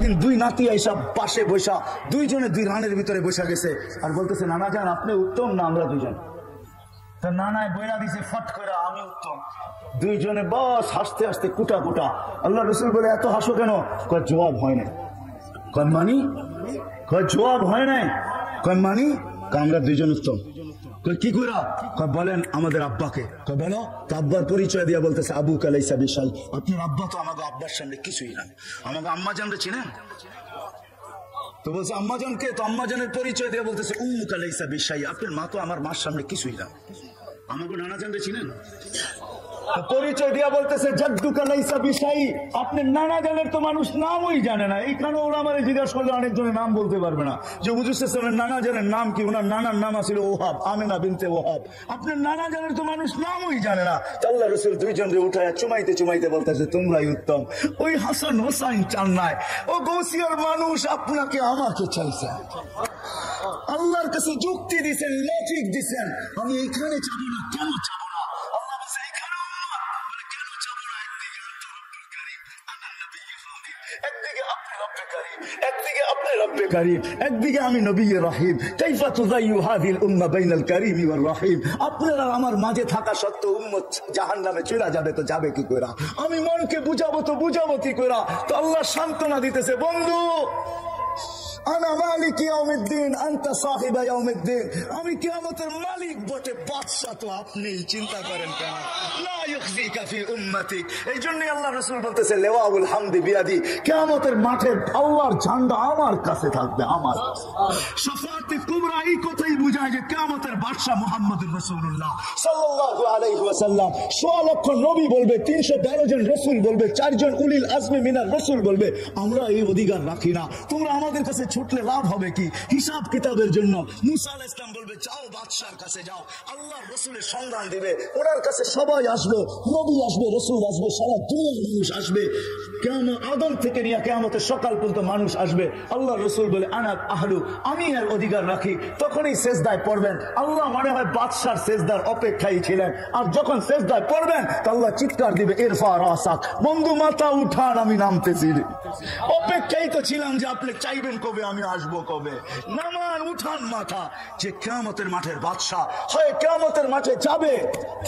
একদিন দুই নাতি আইসা পাশে বসা, দুইজনে দুই রানের ভিতরে বসা গেছে আর বলতেছে নানা যান আপনি উত্তম না আমরা দুইজন? তা নানায় বইরা দিছে ফট করে আমি উত্তম। দুইজনে বস হাসতে হাসতে কুটা কুটা। আল্লাহ রসুল বলে এত হাসো কেন? কয় জবাব হয় নাই। কয় মানি? কয় জবাব হয় নাই। কয় মানি? আমরা দুইজন উত্তম। কি কইরা? বলেন আমাদের আব্বাকে। বলো। আব্বার পরিচয় দিয়া বলতেছে আবু কালাইসা বিশাল, আপনার আব্বা তো আমাকে আব্বার সামনে কিছুই না। আমাকে আম্মা জানতে চিনেন তো? বলছে আম্মা জানকে। তো আম্মা জানের পরিচয় দিয়ে বলতেছে উম্মু কালাইসা বিশাই, আপনার মা তো আমার মার সামনে কিছুই না। আমাকে নানা জানতে চিনেন? পরিচয় দিয়া বলতেছে জাদ্দু কালাইসা বিশাই, আপনার নানা জানের তো মানুষ নামই জানে না। এইখানে ওরা আমার জিজ্ঞাসা করলে অনেকজনের নাম বলতে পারবে না যে হুজুর নানা জানের নাম কি। ওনার নানার নাম ছিল ওহাব, আমেনা বিনতে ওহাব। আপনার নানা জানের তো মানুষ নামই জানে না। আল্লাহ রসুল দুইজনকে উঠায় চুমাইতে চুমাইতে বলতেছে তোমরাই উত্তম। ওই হাসান হোসাইন চান নাই, ও গৌসিয়ার মানুষ আপনাকে আমাকে চাইছে। আল্লাহর কাছে যুক্তি দিচ্ছেন, লজিক দিচ্ছেন, আমি এইখানে যাবো না। কেন যাবো না? আল্লাহ বলছে এইখানে কেন যাবো না? একদিকে আপনি রব্বে কারীম, একদিকে আপনি রব্বে কারীম, একদিকে আমি নবী রহিম। কাইফা তুযাইয়ু হাযিল উম্মাহ বাইনাল কারীম ওয়ার রহিম। আপনারা আমার মাঝে থাকা সত্ত্বেও উম্মত জাহান্নামে চলে যাবে, তো যাবে কি করে? আমি মনকে বুঝাবো তো বুঝাবো কি করে? তো আল্লাহ সান্ত্বনা দিতেছে বন্ধু আনা মালিক ইয়াউমিদ্দিন আনতা সাহিবা ইয়াউমিদ্দিন, আমি কিয়ামতের মালিক বটে, বাদশা তো আপনি। চিন্তা করেন কেন? লা ইউখজিকা ফি উম্মতিক। এই জন্যই আল্লাহ রাসূল বলতেছে লিওয়াউল হামদি বিয়াদি, কিয়ামতের মাঠে আল্লাহর ঝান্ডা আমার কাছে থাকবে, আমার কাছে। শাফাআতে কুবরা এই কথাই বুঝায় যে কিয়ামতের বাদশা মুহাম্মদুর রাসূলুল্লাহ সাল্লাল্লাহু আলাইহি ওয়াসাল্লাম। 100 লক্ষ নবী বলবে, 312 জন রাসূল বলবে, 4 জন উলিল আজমি মিনার রাসূল বলবে, আমরা এই অধিকার রাখি না। তোমরা আমাদের কাছে ছুটলে লাভ হবে কি? হিসাব কিতাবের জন্য। মুসা আলাইহিস সালাম বলবে যাও বাদশার কাছে যাও, আল্লাহর রাসূলের সন্ধান দিবে। ওনার কাছে সবাই আসবে, নবী আসবে, রাসূল আসবে, সারা দুনিয়ার মানুষ আসবে। কিয়ামত আদম থেকে নিয়ে কিয়ামতের সকাল পর্যন্ত মানুষ আসবে। আল্লাহর রাসূল বলে আনা আহলু, আমি এর অধিকার রাখি। তখনই সেজদায় পড়বেন। আল্লাহ মনে হয় বাদশার সেজদার অপেক্ষায় ছিলেন। আর যখন সেজদায় পড়বেন তো আল্লাহ চিৎকার দিবে ইরফা রাসাক, বন্ধু মাথা উঠান, আমি নামতেছি। অপেক্ষাই তো ছিলাম যে আপনি চাইবেন কবে আমি আসবো, কবে নামান, উঠান মাথা। যে কিয়ামতের মাঠের বাদশা হয় কিয়ামতের মাঠে যাবে,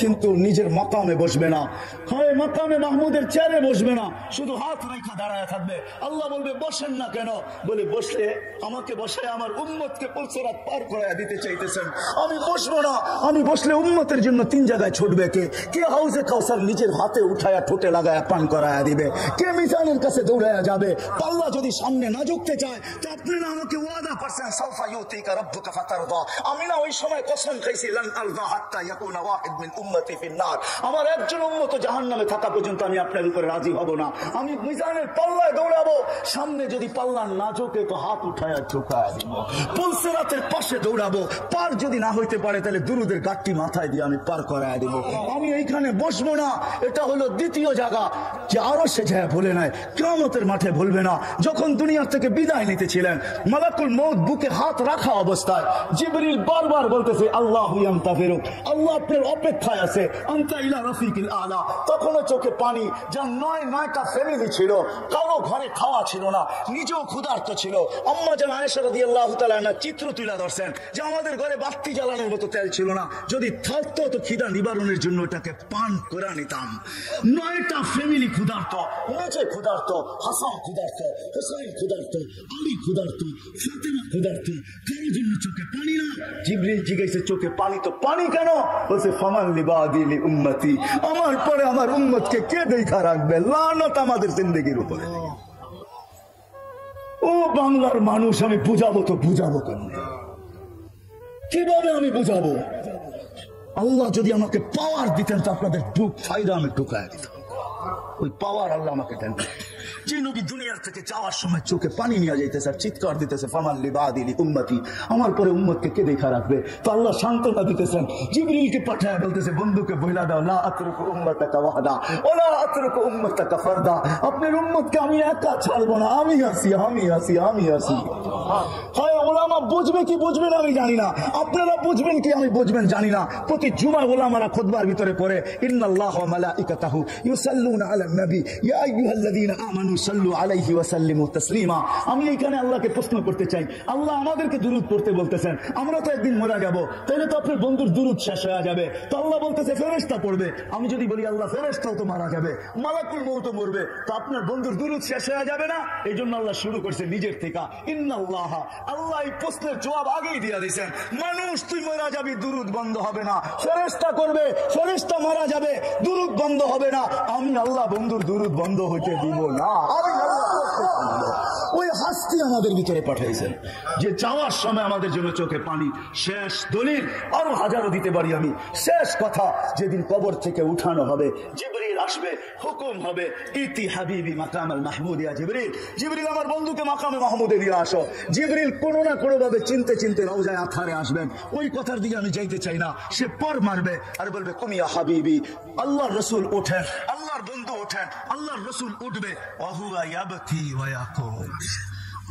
কিন্তু নিজের মাকামে বসবে না, হয় মাকামে মাহমুদের চেয়ারে বসবে না, শুধু হাত রেখা দাঁড়ায় থাকবে। আল্লাহ বলবে বসেন না কেন? বলে বসলে আমাকে বসে আমার উম্মতকে পুলসিরাত পার করায় দিতে চাইতেছেন, আমি বসবো না। আমি বসলে উম্মতের জন্য 3 জায়গায় ছুটবে। কে হাউজে কাউসার নিজের হাতে উঠায়া ঠোঁটে লাগায়া পান করায়া দিবে, কে মিজানের কাছে দৌড়ায়া যাবে। আল্লাহ যদি সামনে না ঝুঁকতে চায় তো আপনারা আমাকে ওয়াদা করছেন সাউফা ইউতিকা রাব্বুকা ফাতারদা। আমি না ওই সময় কসম খাইছি লান আলযা হাত্তা ইয়াকুনা ওয়াহিদ মিন উম্মতি ফিন নার, আমার একজন উম্মত জাহান্নামে থাকা পর্যন্ত আমি আপনার উপরে রাজি হব না। আমি মিজানের পাল্লায় দৌড়াবো, সামনে যদি পাল্লা না ঝোঁকে তো হাত উঠায়া ঝুঁকায়া দিব। পুলসিরাতের পাশে দৌড়াবো, পার যদি না হইতে পারে তাহলে দুরুদের গাঁটটি মাথায় দিয়ে আমি পার করায়া দিব। আমি এইখানে বসবো না। এটা হলো দ্বিতীয় জায়গা যে আরো সে যায় বলে নাই, কিয়ামতের মাঠে বলবে না। যখন দুনিয়ার থেকে বিদায় নিতেছিলেন, মালাকুল মউত বুকে হাত রাখা অবস্থায় জিবরিল বারবার বলতেছে আল্লাহু ইয়ান্তাফিরুক, আল্লাহ আপনার অপেক্ষায় আছে, আনতা ইলা রাফিকিল আলা। তখনও চোখে পানি। যার 9টা ফ্যামিলি ছিল, কারো ঘরে খাওয়া ছিল না, নিজেও ক্ষুধার্ত ছিল। আম্মা জান আয়েশা রাদিয়াল্লাহু তাআলা আনহা চিত্র তুলে ধরছেন যে আমাদের ঘরে বাতি জ্বালানোর মতো তেল ছিল না, যদি থাকতো তো খিদা নিবারণের জন্য এটাকে পান করে নিতাম। 9টা ফ্যামিলি ক্ষুধার্ত, নিজে ক্ষুধার্ত, হাসান ক্ষুধার্ত, হুসাইন ক্ষুধার্ত, আলী ক্ষুধার্ত, ফাতেমা ক্ষুধার্ত, কারোর জন্য চোখে পানি না। জিবরিল জিজ্ঞাসা চোখে পানি তো পানি কেন? বলছে ফামান লিবাদি লি উম্মতি, আমার পরে আমার উম্মতকে কে দেখা রাখবে? লানত আমাদের জিন্দেগির উপরে। ও বাংলার মানুষ, আমি বুঝাবো তো বুঝাবো কেমন? কিভাবে আমি বুঝাবো? আল্লাহ যদি আমাকে পাওয়ার দিতেন তো আপনাদের দুঃখ ফায়দা আমি ঢুকায় দিতাম। ওই পাওয়ার আল্লাহ আমাকে দেন। যে নবী দুনিয়ার থেকে যাওয়ার সময় চোখে পানি নিয়ে যাইতেছে আর চিৎকার দিতেছে ফামান লিবাদি লি উম্মতি, আমার পরে উম্মতকে কে দেখা রাখবে? তো আল্লাহ সান্ত্বনা দিতেছেন, জিবরিলকে পাঠায় বলতেছে বন্ধুকে বইলা দাও লা আতরুকু উম্মাতাকা ওয়াহদা ওয়ালা আতরুকু উম্মাতাকা ফারদা, আপনার উম্মতকে আমি একা ছাড়বো না, আমি আছি, আমি আছি, আমি আছি। হয় ওলামা বুঝবে কি বুঝবেন আমি জানি না, আপনারা বুঝবেন কি আমি বুঝবেন জানি না। প্রতি জুমা ওলামারা খুতবার ভিতরে পড়ে ইন্নাল্লাহ ওয়া মালাইকাতাহু ইউসাল্লুনা আলান নবী ইয়া আইয়ুহাল্লাযীনা আমানু সাল্লু আলাইহি ওয়া সাল্লিমু তাসলিমা। আমি এখানে আল্লাহকে প্রশ্ন করতে চাই, আল্লাহ আমাদেরকে দুরূদ পড়তে বলতেছেন, আমরা তো একদিন মারা যাব, তাহলে তো আপনার বন্ধুর দুরূদ শেষ হয়ে যাবে। তো আল্লাহ বলতেছে ফেরেশতা পড়বে। আমি যদি বলি আল্লাহ ফেরেশতাও তো মারা যাবে, মালাকুল মউত মরবে, তো আপনার বন্ধুর দুরূদ শেষ হয়ে যাবে না? এই জন্য আল্লাহ শুরু করছে নিজের থেকে ইন্নাল্লাহ। আল্লাহ এই প্রশ্নের জবাব আগেই দিয়ে দিয়েছেন, মানুষ তুই মারা যাবি, দুরূদ বন্ধ হবে না। ফেরেশতা করবে, ফেরেশতা মারা যাবে, দুরূদ বন্ধ হবে না। আমি আল্লাহ বন্ধুর দুরূদ বন্ধ হইতে দিব না। আমি ওই হাস্তি আমাদের ভিতরে পাঠাইছেন যে যাওয়ার সময় আমাদের জন্য চোখে পানি। শেষ দলিল আরো হাজারো দিতে পারি আমি। শেষ কথা, যেদিন কবর থেকে উঠানো হবে, জিবরিল আসবে, হুকুম হবে ইতি হাবিবি মাকামাল মাহমুদ, ইয়া জিবরিল, জিবরিল আমার বন্ধুকে মাকামে মাহমুদে দিয়ে আসো। জিবরিল কোনো না কোনো ভাবে চিনতে চিনতে রওজায়ে আতহারে আসবেন। ওই কথার দিকে আমি যাইতে চাই না। সে পর মারবে আর বলবে কুমিয়া হাবিবি, আল্লাহর রাসূল ওঠেন, আল্লাহর বন্ধু ওঠেন, আল্লাহর রাসূল উঠবে, ওয়াহুয়া ইয়াবকি ওয়া ইয়াকুল,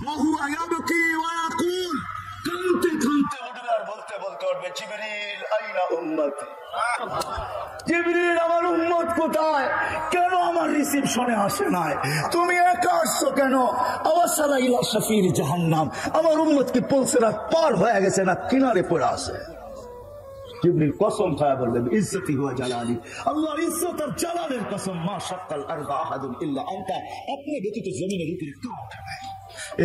ওয়াহুয়া ইয়াবকি ওয়া ইয়াকুল, কাঁদতে কাঁদতে উঠবে আর বলতে বলতে উঠবে জিবরিল আইনা উম্মতি, জিবরিল আমার উম্মত কোথায়? কেন আমার রিসিপশনে আসে নাই? তুমি একা আসছো কেন? আওয়াসালা ইলা শাফির জাহান্নাম, আমার উম্মত কি পৌঁছার পার হয়ে গেছে না কিনারে পড়ে আছে? জিবরিল কসম খায়া বলবেন ইজ্জতি ওয়া জালালি, আল্লাহর ইজ্জত আর জালালের কসম, মা শাক্কাল আরদা আহাদুন ইল্লা আনতা, আপনি ব্যতীত জমিনের উপরে কেউ ওঠে নাই।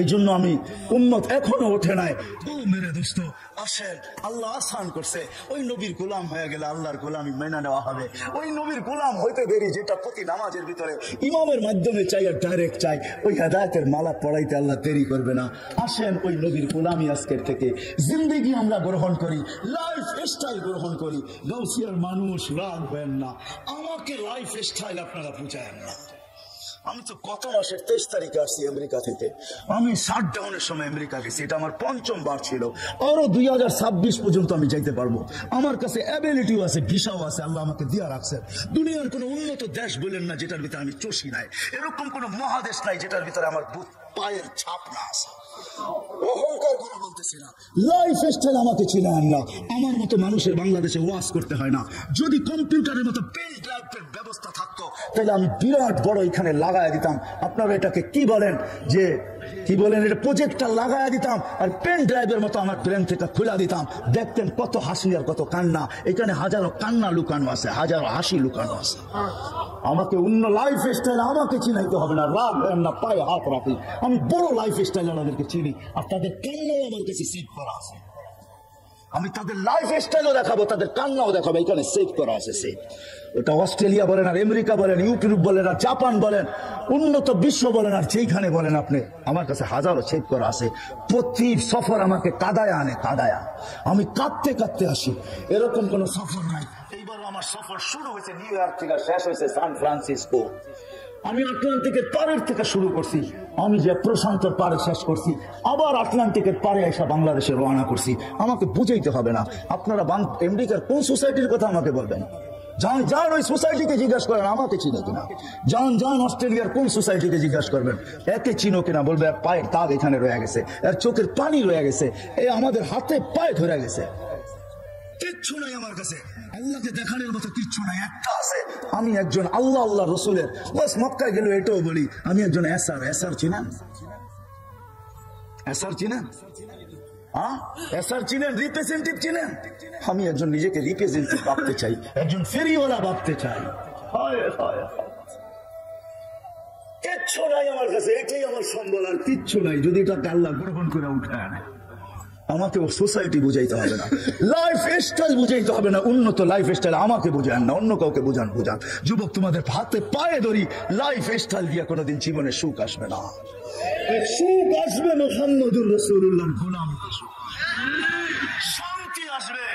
এই জন্য আমি উম্মত এখনো ওঠে নাই। ও মেরে দোস্ত আসেন, আল্লাহ আসান করছে। ওই নবীর গোলাম হয়ে গেলে আল্লাহর গোলামি মেনে নেওয়া হবে। ওই নবীর গোলাম হইতে দেরি, যেটা প্রতি নামাজের ভিতরে ইমামের মাধ্যমে চাই আর ডাইরেক্ট চাই, ওই হেদায়েতের মালা পড়াইতে আল্লাহ দেরি করবে না। আসেন ওই নবীর গোলামি আজকের থেকে জিন্দেগি আমরা গ্রহণ করি, লাইফ স্টাইল গ্রহণ করি। গাউসিয়ার মানুষ রাগ হবেন না, আমাকে লাইফ স্টাইল আপনারা বুঝায়েন না। আমি তো গত মাসের 23 তারিখে আসছি আমেরিকা থেকে। আমি শাটডাউনের সময় আমেরিকা গেছি, এটা আমার 5ম বার ছিল। আরো 2026 পর্যন্ত আমি যাইতে পারবো। আমার কাছে অ্যাবিলিটিও আছে, ভিসাও আছে, আল্লাহ আমাকে দিয়া রাখছে। দুনিয়ার কোন উন্নত দেশ বলেন না যেটার ভিতরে আমি চষি নাই, এরকম কোন মহাদেশ নাই যেটার ভিতরে আমার পায়ের ছাপ না আছে। অহংকার করে বলতেছি না, লাইফ স্টাইল আমাকে চিনেন না। আমার মতো মানুষের বাংলাদেশে ওয়াজ করতে হয় না। যদি কম্পিউটারের মতো পেন ড্রাইভের ব্যবস্থা থাকতো তাহলে আমি বিরাট বড় এখানে লাগায় দিতাম। আপনারা এটাকে কি বলেন, যে কি বলেন, এটা প্রজেক্টটা লাগায় দিতাম আর পেন ড্রাইভের মতো আমার ব্রেন থেকে খুলে দিতাম। দেখতেন কত হাসি আর কত কান্না। এখানে হাজারো কান্না লুকানো আছে, হাজারো হাসি লুকানো আছে। আমাকে অন্য লাইফ স্টাইল আমাকে চিনাইতে হবে না। রাগ না, পায়ে হাত রাখি। আমি বড় লাইফ স্টাইল আমাদেরকে চিনি, আর তাদের কান্নাও আমার কাছে সেভ করা আছে। আমি তাদের লাইফ স্টাইলও দেখাবো, তাদের কান্নাও দেখাবো, এখানে সেভ করা আছে। সেভ ওটা অস্ট্রেলিয়া বলেন আর আমেরিকা বলেন, ইউরোপ বলেন আর জাপান বলেন, উন্নত বিশ্ব বলেন আর যেখানে বলেন আপনি, আমার কাছে হাজারো সেভ করা আছে। প্রতি সফর আমাকে কাদায় আনে, কাদায়া আমি কাঁদতে কাঁদতে আসি। এরকম কোন সফর নাই। এইবার আমার সফর শুরু হয়েছে নিউ ইয়র্ক থেকে, শেষ হয়েছে সান ফ্রান্সিসকো। আমি আটলান্টিকের পাড়ের থেকে শুরু করছি, আমি যে প্রশান্তর পাড়ে শেষ করছি, আবার আটলান্টিকের পাড়ে এসে বাংলাদেশে রওনা করছি। আমাকে বুঝাইতে হবে না। আপনারা আমেরিকার কোন সোসাইটির কথা আমাকে বলবেন, যান যান ওই সোসাইটিকে জিজ্ঞাসা করেন আমাকে চিনো কিনা। যান যান অস্ট্রেলিয়ার কোন সোসাইটিকে জিজ্ঞাসা করবেন, একে চিনো কিনা। বলবে এর পায়ের দাগ এখানে রয়ে গেছে, এর চোখের পানি রয়ে গেছে, এ আমাদের হাতে পায়ে ধরে গেছে। কিচ্ছু নাই আমার কাছে, আল্লাহকে দেখানোর মতো কিচ্ছু নাই। একটা আছে, আমি একজন আল্লাহ আল্লাহ রসুলের, বাস মক্কায় গেল এটাও বলি আমি একজন এসআর। এসআর চিনেন? এসআর চিনেন? এসআর চিনেন? রিপ্রেজেন্টেটিভ চিনেন? আমি একজন নিজেকে রিপ্রেজেন্টেটিভ ভাবতে চাই, একজন ফেরিওয়ালা ভাবতে চাই। কিচ্ছু নাই আমার কাছে, এটাই আমার সম্বল, আর কিচ্ছু নাই। যদি এটাকে আল্লাহ গ্রহণ করে উঠে আনে, আমাকে সোসাইটি বুঝাইতে হবে না, লাইফ স্টাইল বুঝাইতে হবে না। উন্নত লাইফ স্টাইল আমাকে বুঝান না, অন্য কাউকে বুঝান। বুঝান যুবক, তোমাদের হাতে পায়ে ধরি, লাইফ স্টাইল দিয়ে কোনোদিন জীবনে সুখ আসবে না। সুখ আসবে মুহাম্মদুর রাসূলুল্লাহর গোলামি, শান্তি আসবে।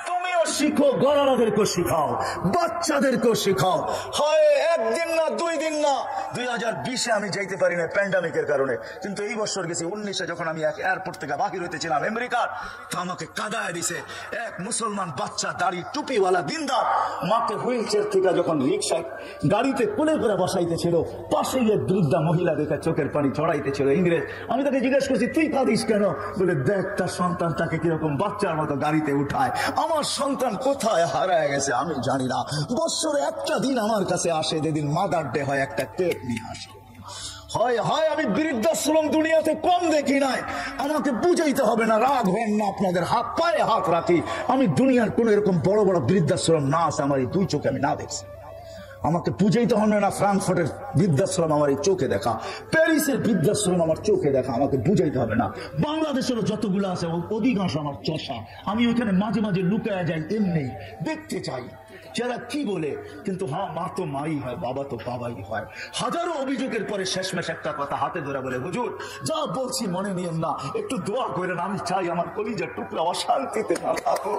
তুমিও শিখো, গরারাদেরকেও শিখাও, বাচ্চাদেরকেও শিখাও। হয় একদিন না 2 দিন না, 2020-এ আমি যাইতে পারি না প্যান্ডামিকের কারণে, কিন্তু এই বছর গেছি 19-এ যখন আমি এক এয়ারপোর্ট থেকে বাহির হইতেছিলাম আমেরিকার, তো আমাকে কাদায় দিছে এক মুসলমান বাচ্চা, দাড়ি টুপিওয়ালা দিনদার, মাকে হুইল চেয়ার থেকে যখন রিক্সা গাড়িতে কোলে করে বসাইতেছিল, পাশে গিয়ে বৃদ্ধা মহিলা দেখে চোখের পানি ছড়াইতেছিল ইংরেজ। আমি তাকে জিজ্ঞেস করছি তুই কাঁদিস কেন? বলে দেখ তার সন্তান তাকে কিরকম বাচ্চার মতো গাড়িতে উঠায়। আমার সন্তান কোথায় হারায় গেছে আমি জানি না। বছরে একটা দিন আমার কাছে আসে, যেদিন মাদার ডে হয়, একটা কেক নিয়ে আসে। হয় হয় আমি বৃদ্ধাশ্রম দুনিয়াতে কম দেখি নাই, আমাকে বুঝাইতে হবে না, রাগ হন না, আপনাদের হাত পায়ে হাত রাখি, আমি দুনিয়ার কোন এরকম বড় বড় বৃদ্ধাশ্রম না আছে আমার এই 2 চোখে আমি না দেখছি। আমাকে বুঝাইতে হবে না ফ্রাঙ্কফুর্টের বৃদ্ধাশ্রম আমার এই চোখে দেখা, প্যারিসের বৃদ্ধাশ্রম আমার চোখে দেখা, আমাকে বুঝাইতে হবে না। বাংলাদেশেরও যতগুলো আছে অধিকাংশ আমার চষা, আমি ওইখানে মাঝে মাঝে লুকায়া যাই, এমনি দেখতে চাই যারা কি বলে। কিন্তু হ্যাঁ, মা তো মাই হয়, বাবা তো বাবাই হয়। হাজারো অভিযোগের পরে শেষমেশ একটা কথা হাতে ধরে বলে, হুজুর যা বলছি মনে নিয়েন না, একটু দোয়া করেন, আমি চাই আমার কলিজার টুকরা অশান্তিতে না থাকো।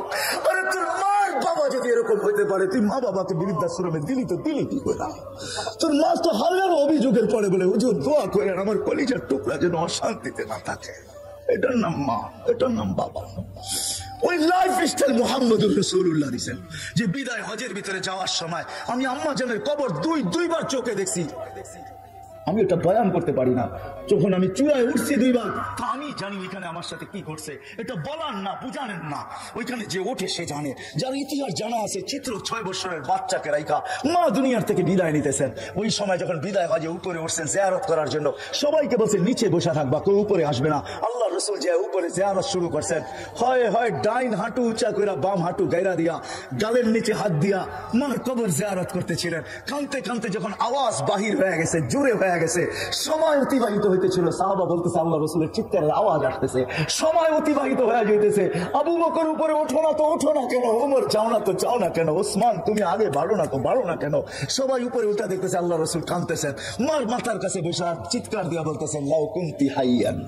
আরে তোর মার বাবা যদি এরকম হইতে পারে, তুই মা বাবাকে বৃদ্ধাশ্রমে দিলি তো দিলি কি করে? তোর মা তো হাজারো অভিযোগের পরে বলে, হুজুর দোয়া করেন আমার কলিজার টুকরা যেন অশান্তিতে না থাকে। এটার নাম মা, এটার নাম বাবা। ওই লাইফ স্টাইল মুহাম্মদুর রাসূলুল্লাহ দিয়েছেন, যে বিদায় হজের ভিতরে যাওয়ার সময় আমি আম্মা জানের কবর দুইবার চোখে দেখছি। আমি এটা বয়ান করতে পারি না, যখন আমি চূড়ায় উঠছি 2 বার, তা আমি জানি এখানে আমার সাথে কি করছে। এটা বলার না, বুঝানেন না, ওইখানে যে ওঠে সে জানে। যার ইতিহাস জানা আছে, চিত্র 6 বছরের বাচ্চাকে রাইখা মা দুনিয়ার থেকে বিদায় নিতেছেন। ওই সময় যখন বিদায় হজে উপরে উঠছেন জিয়ারত করার জন্য, সবাইকে বলছে নিচে বসে থাকবা, কেউ উপরে আসবে না। আল্লাহ রাসূল যে উপরে জিয়ারত শুরু করছেন, হয় হয় ডাইন হাঁটু উঁচা করে বাম হাঁটু গায়রা দিয়া, গালের নিচে হাত দিয়া মার কবর জিয়ারত করতেছিলেন। কানতে কানতে যখন আওয়াজ বাহির হয়ে গেছে, জোরে হয়ে গেছে, সময় অতিবাহিত হইতেছিল, সাহাবা বলতেছে আল্লাহ রাসূলের চিৎকারের আওয়াজ আসতেছে, সময় অতিবাহিত হয়ে যাইতেছে। আবু বকর উপরে ওঠো না তো ওঠো না কেন, ওমর যাও না তো যাও না কেন, ওসমান তুমি আগে বাড়ো না তো বাড়ো না কেন। সবাই উপরে উঠা দেখতেছে, আল্লাহ রাসূল কাঁদতেছেন, মার মাথার কাছে বসে চিৎকার দিয়া বলতেছেন, লাউ কুনতি হাইয়ান,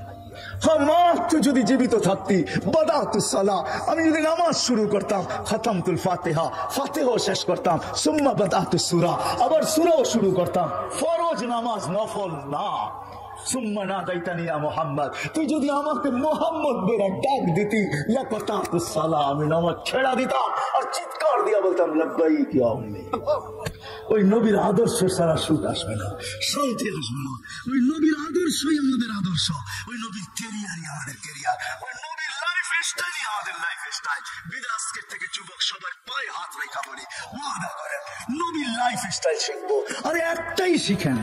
মা তুই যদি জীবিত থাকতি, বাদাতুস সালাহ, আমি যদি নামাজ শুরু করতাম, খতমতুল ফাতিহা, ফাতিহা শেষ করতাম, সুম্মা বাদাতুস সূরা, আবার সূরাও শুরু করতাম। ফরজ নামাজ, নফল না। সুম্মা নাদাইতানি ইয়া মুহাম্মদ, তুই যদি আমাকে মুহাম্মদ বলে ডাক দিতি, লাকাতাতুস সালাহ, আমি নামাজ ছেড়ে দিতাম আর চিৎকার দিয়া বলতাম লাব্বাইক ইয়া উম্মি। ওই নবীর আদর্শ ছাড়া সুখ আসবে না, শান্তি আসবে না। ওই নবীর আদর্শই আমাদের আদর্শ, ওই নবীর ক্যারিয়ারই আমাদের ক্যারিয়ার, ওই নবীর লাইফ স্টাইলই আমাদের লাইফ স্টাইল। বিদায় আজকের থেকে যুবক সবার পায়ে হাত রেখা বলি, ওয়াদা করেন নবীর লাইফ স্টাইল শিখবো। আরে একটাই শিখেন,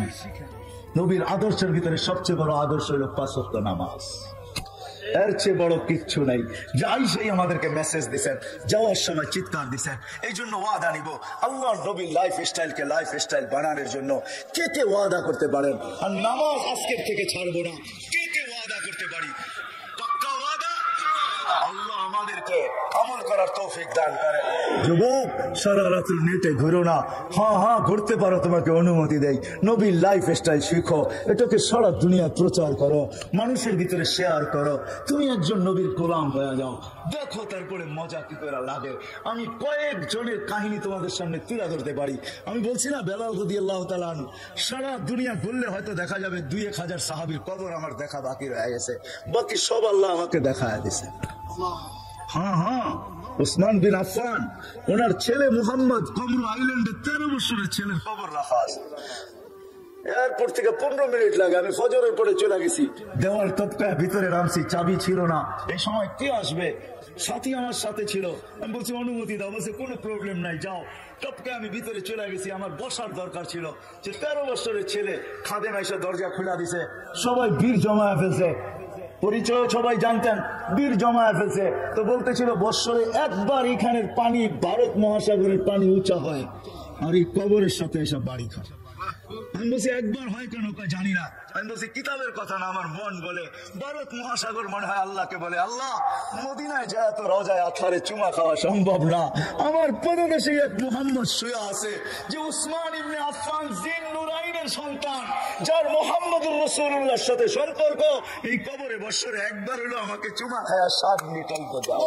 নবীর আদর্শের ভিতরে সবচেয়ে বড় আদর্শ হলো 5 ওয়াক্ত নামাজ। এর চেয়ে বড় কিচ্ছু নাই। যাই সেই আমাদেরকে মেসেজ দিচ্ছেন, যাওয়ার সময় চিৎকার দিচ্ছেন। এই জন্য ওয়াদা নিব আল্লাহর নবীর লাইফ স্টাইলকে লাইফ স্টাইল বানানোর জন্য। কে কে ওয়াদা করতে পারেন আর নামাজ আজকের থেকে ছাড়বো না? কে কে ওয়াদা করতে পারি? পাক্কা ওয়াদা। আল্লাহ আমাদেরকে আমল করার তৌফিক দান করেন। যুবক সারা রাত নেটে ঘুরো না, হ্যাঁ ঘুরতে পারো, তোমাকে অনুমতি দেই। নবীর লাইফ স্টাইল শিখো, এটাকে সারা দুনিয়া প্রচার করো, মানুষের ভিতরে শেয়ার করো। তুমি একজন নবীর গোলাম হয়ে যাও, দেখো তারপরে মজা কি করে লাগে। আমি কয়েকজনের কাহিনী তোমাদের সামনে তুলে ধরতে পারি। আমি বলছি না বেলাল রাদিয়াল্লাহু তাআলা আনহু, সারা দুনিয়া ঘুরলে হয়তো দেখা যাবে 2-1000 সাহাবীর কবর আমার দেখা বাকি রয়ে গেছে, বাকি সব আল্লাহ আমাকে দেখায় দিয়েছে। হ্যাঁ উসমান বিন আফফান, ওনার ছেলে মুহাম্মদ কমরু আইল্যান্ডে 13 বছরের ছেলের কবর রাখা আছে। এয়ারপোর্ট থেকে 15 মিনিট লাগে, আমি ফজরের পরে চলে গেছি, দেওয়াল টপকায় ভিতরে নামছি, চাবি ছিল না। এই সময় কে আসবে? সাথী আমার সাথে ছিল। আমি বলছি অনুমতি দাও, বলছে কোনো প্রবলেম নাই, যাও। টপকে আমি ভিতরে চলে গেছি, আমার বসার দরকার ছিল। যে 13 বছরের ছেলে খাদেম এসে দরজা খুলে দিছে, সবাই ভিড় জমায় ফেলছে, পরিচয় সবাই জানতেন, বীর জমায় ফেলছে। তো বলতেছিল বৎসরে একবার এখানের পানি ভারত মহাসাগরের পানি উঁচা হয়, আর এই কবরের সাথে এসব বাড়ি খায়। আমি বলছি একবার হয় কেন জানি না। আমি বলছি কিতাবের কথা না, আমার মন বলে ভারত মহাসাগর মনে হয় আল্লাহকে বলে, আল্লাহ মদিনায় যায় তো রওজায় আথারে চুমা খাওয়া সম্ভব না, আমার পদদেশে এক মুহাম্মদ শুয়ে আছে যে উসমান ইবনে আফফান জিন নুরাইনের সন্তান, যার মুহাম্মদুর রাসূলুল্লাহর সাথে সম্পর্ক, এই কবরে বছরে একবার হলো আমাকে চুমা খায়া 7 মিনিট দাও।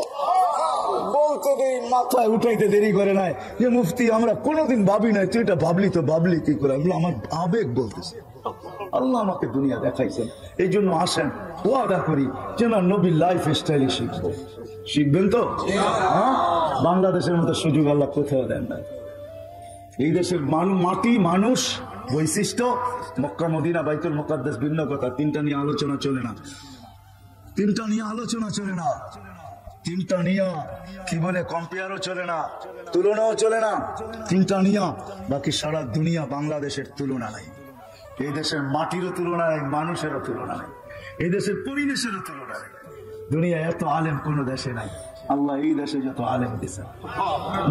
বলতে দেরি, মাথায় উঠাইতে দেরি করে নাই যে মুফতি আমরা কোনোদিন ভাবি নাই, তুই এটা ভাবলি তো ভাবলি কি করে? আমার আবেগ বলতেছে। আল্লাহ আমাকে দুনিয়া দেখাইছেন, এই জন্য আসেন ওয়াদা করি যেন নবীর লাইফ স্টাইলে শিখবো। শিখবেন তো? হ্যাঁ, বাংলাদেশের মতো সুযোগ আল্লাহ কোথাও দেন না। এই দেশের মাটি, মানুষ, বৈশিষ্ট্য, মক্কা মদিনা বাইতুল মুকাদ্দাস ভিন্ন কথা। তিনটা নিয়ে আলোচনা চলে না, তিনটা নিয়ে আলোচনা চলে না, তিনটা নিয়ে কি বলে কম্পেয়ারও চলে না, তুলনাও চলে না। তিনটা নিয়ে বাকি সারা দুনিয়া বাংলাদেশের তুলনা নাই। এই দেশের মাটিরও তুলনা নেই, মানুষেরও তুলনা নেই, এই দেশের পরিবেশেরও তুলনা নেই। দুনিয়া এত আলেম কোন দেশে নাই। আল্লাহ এই দেশে যত আলেম দিচ্ছেন,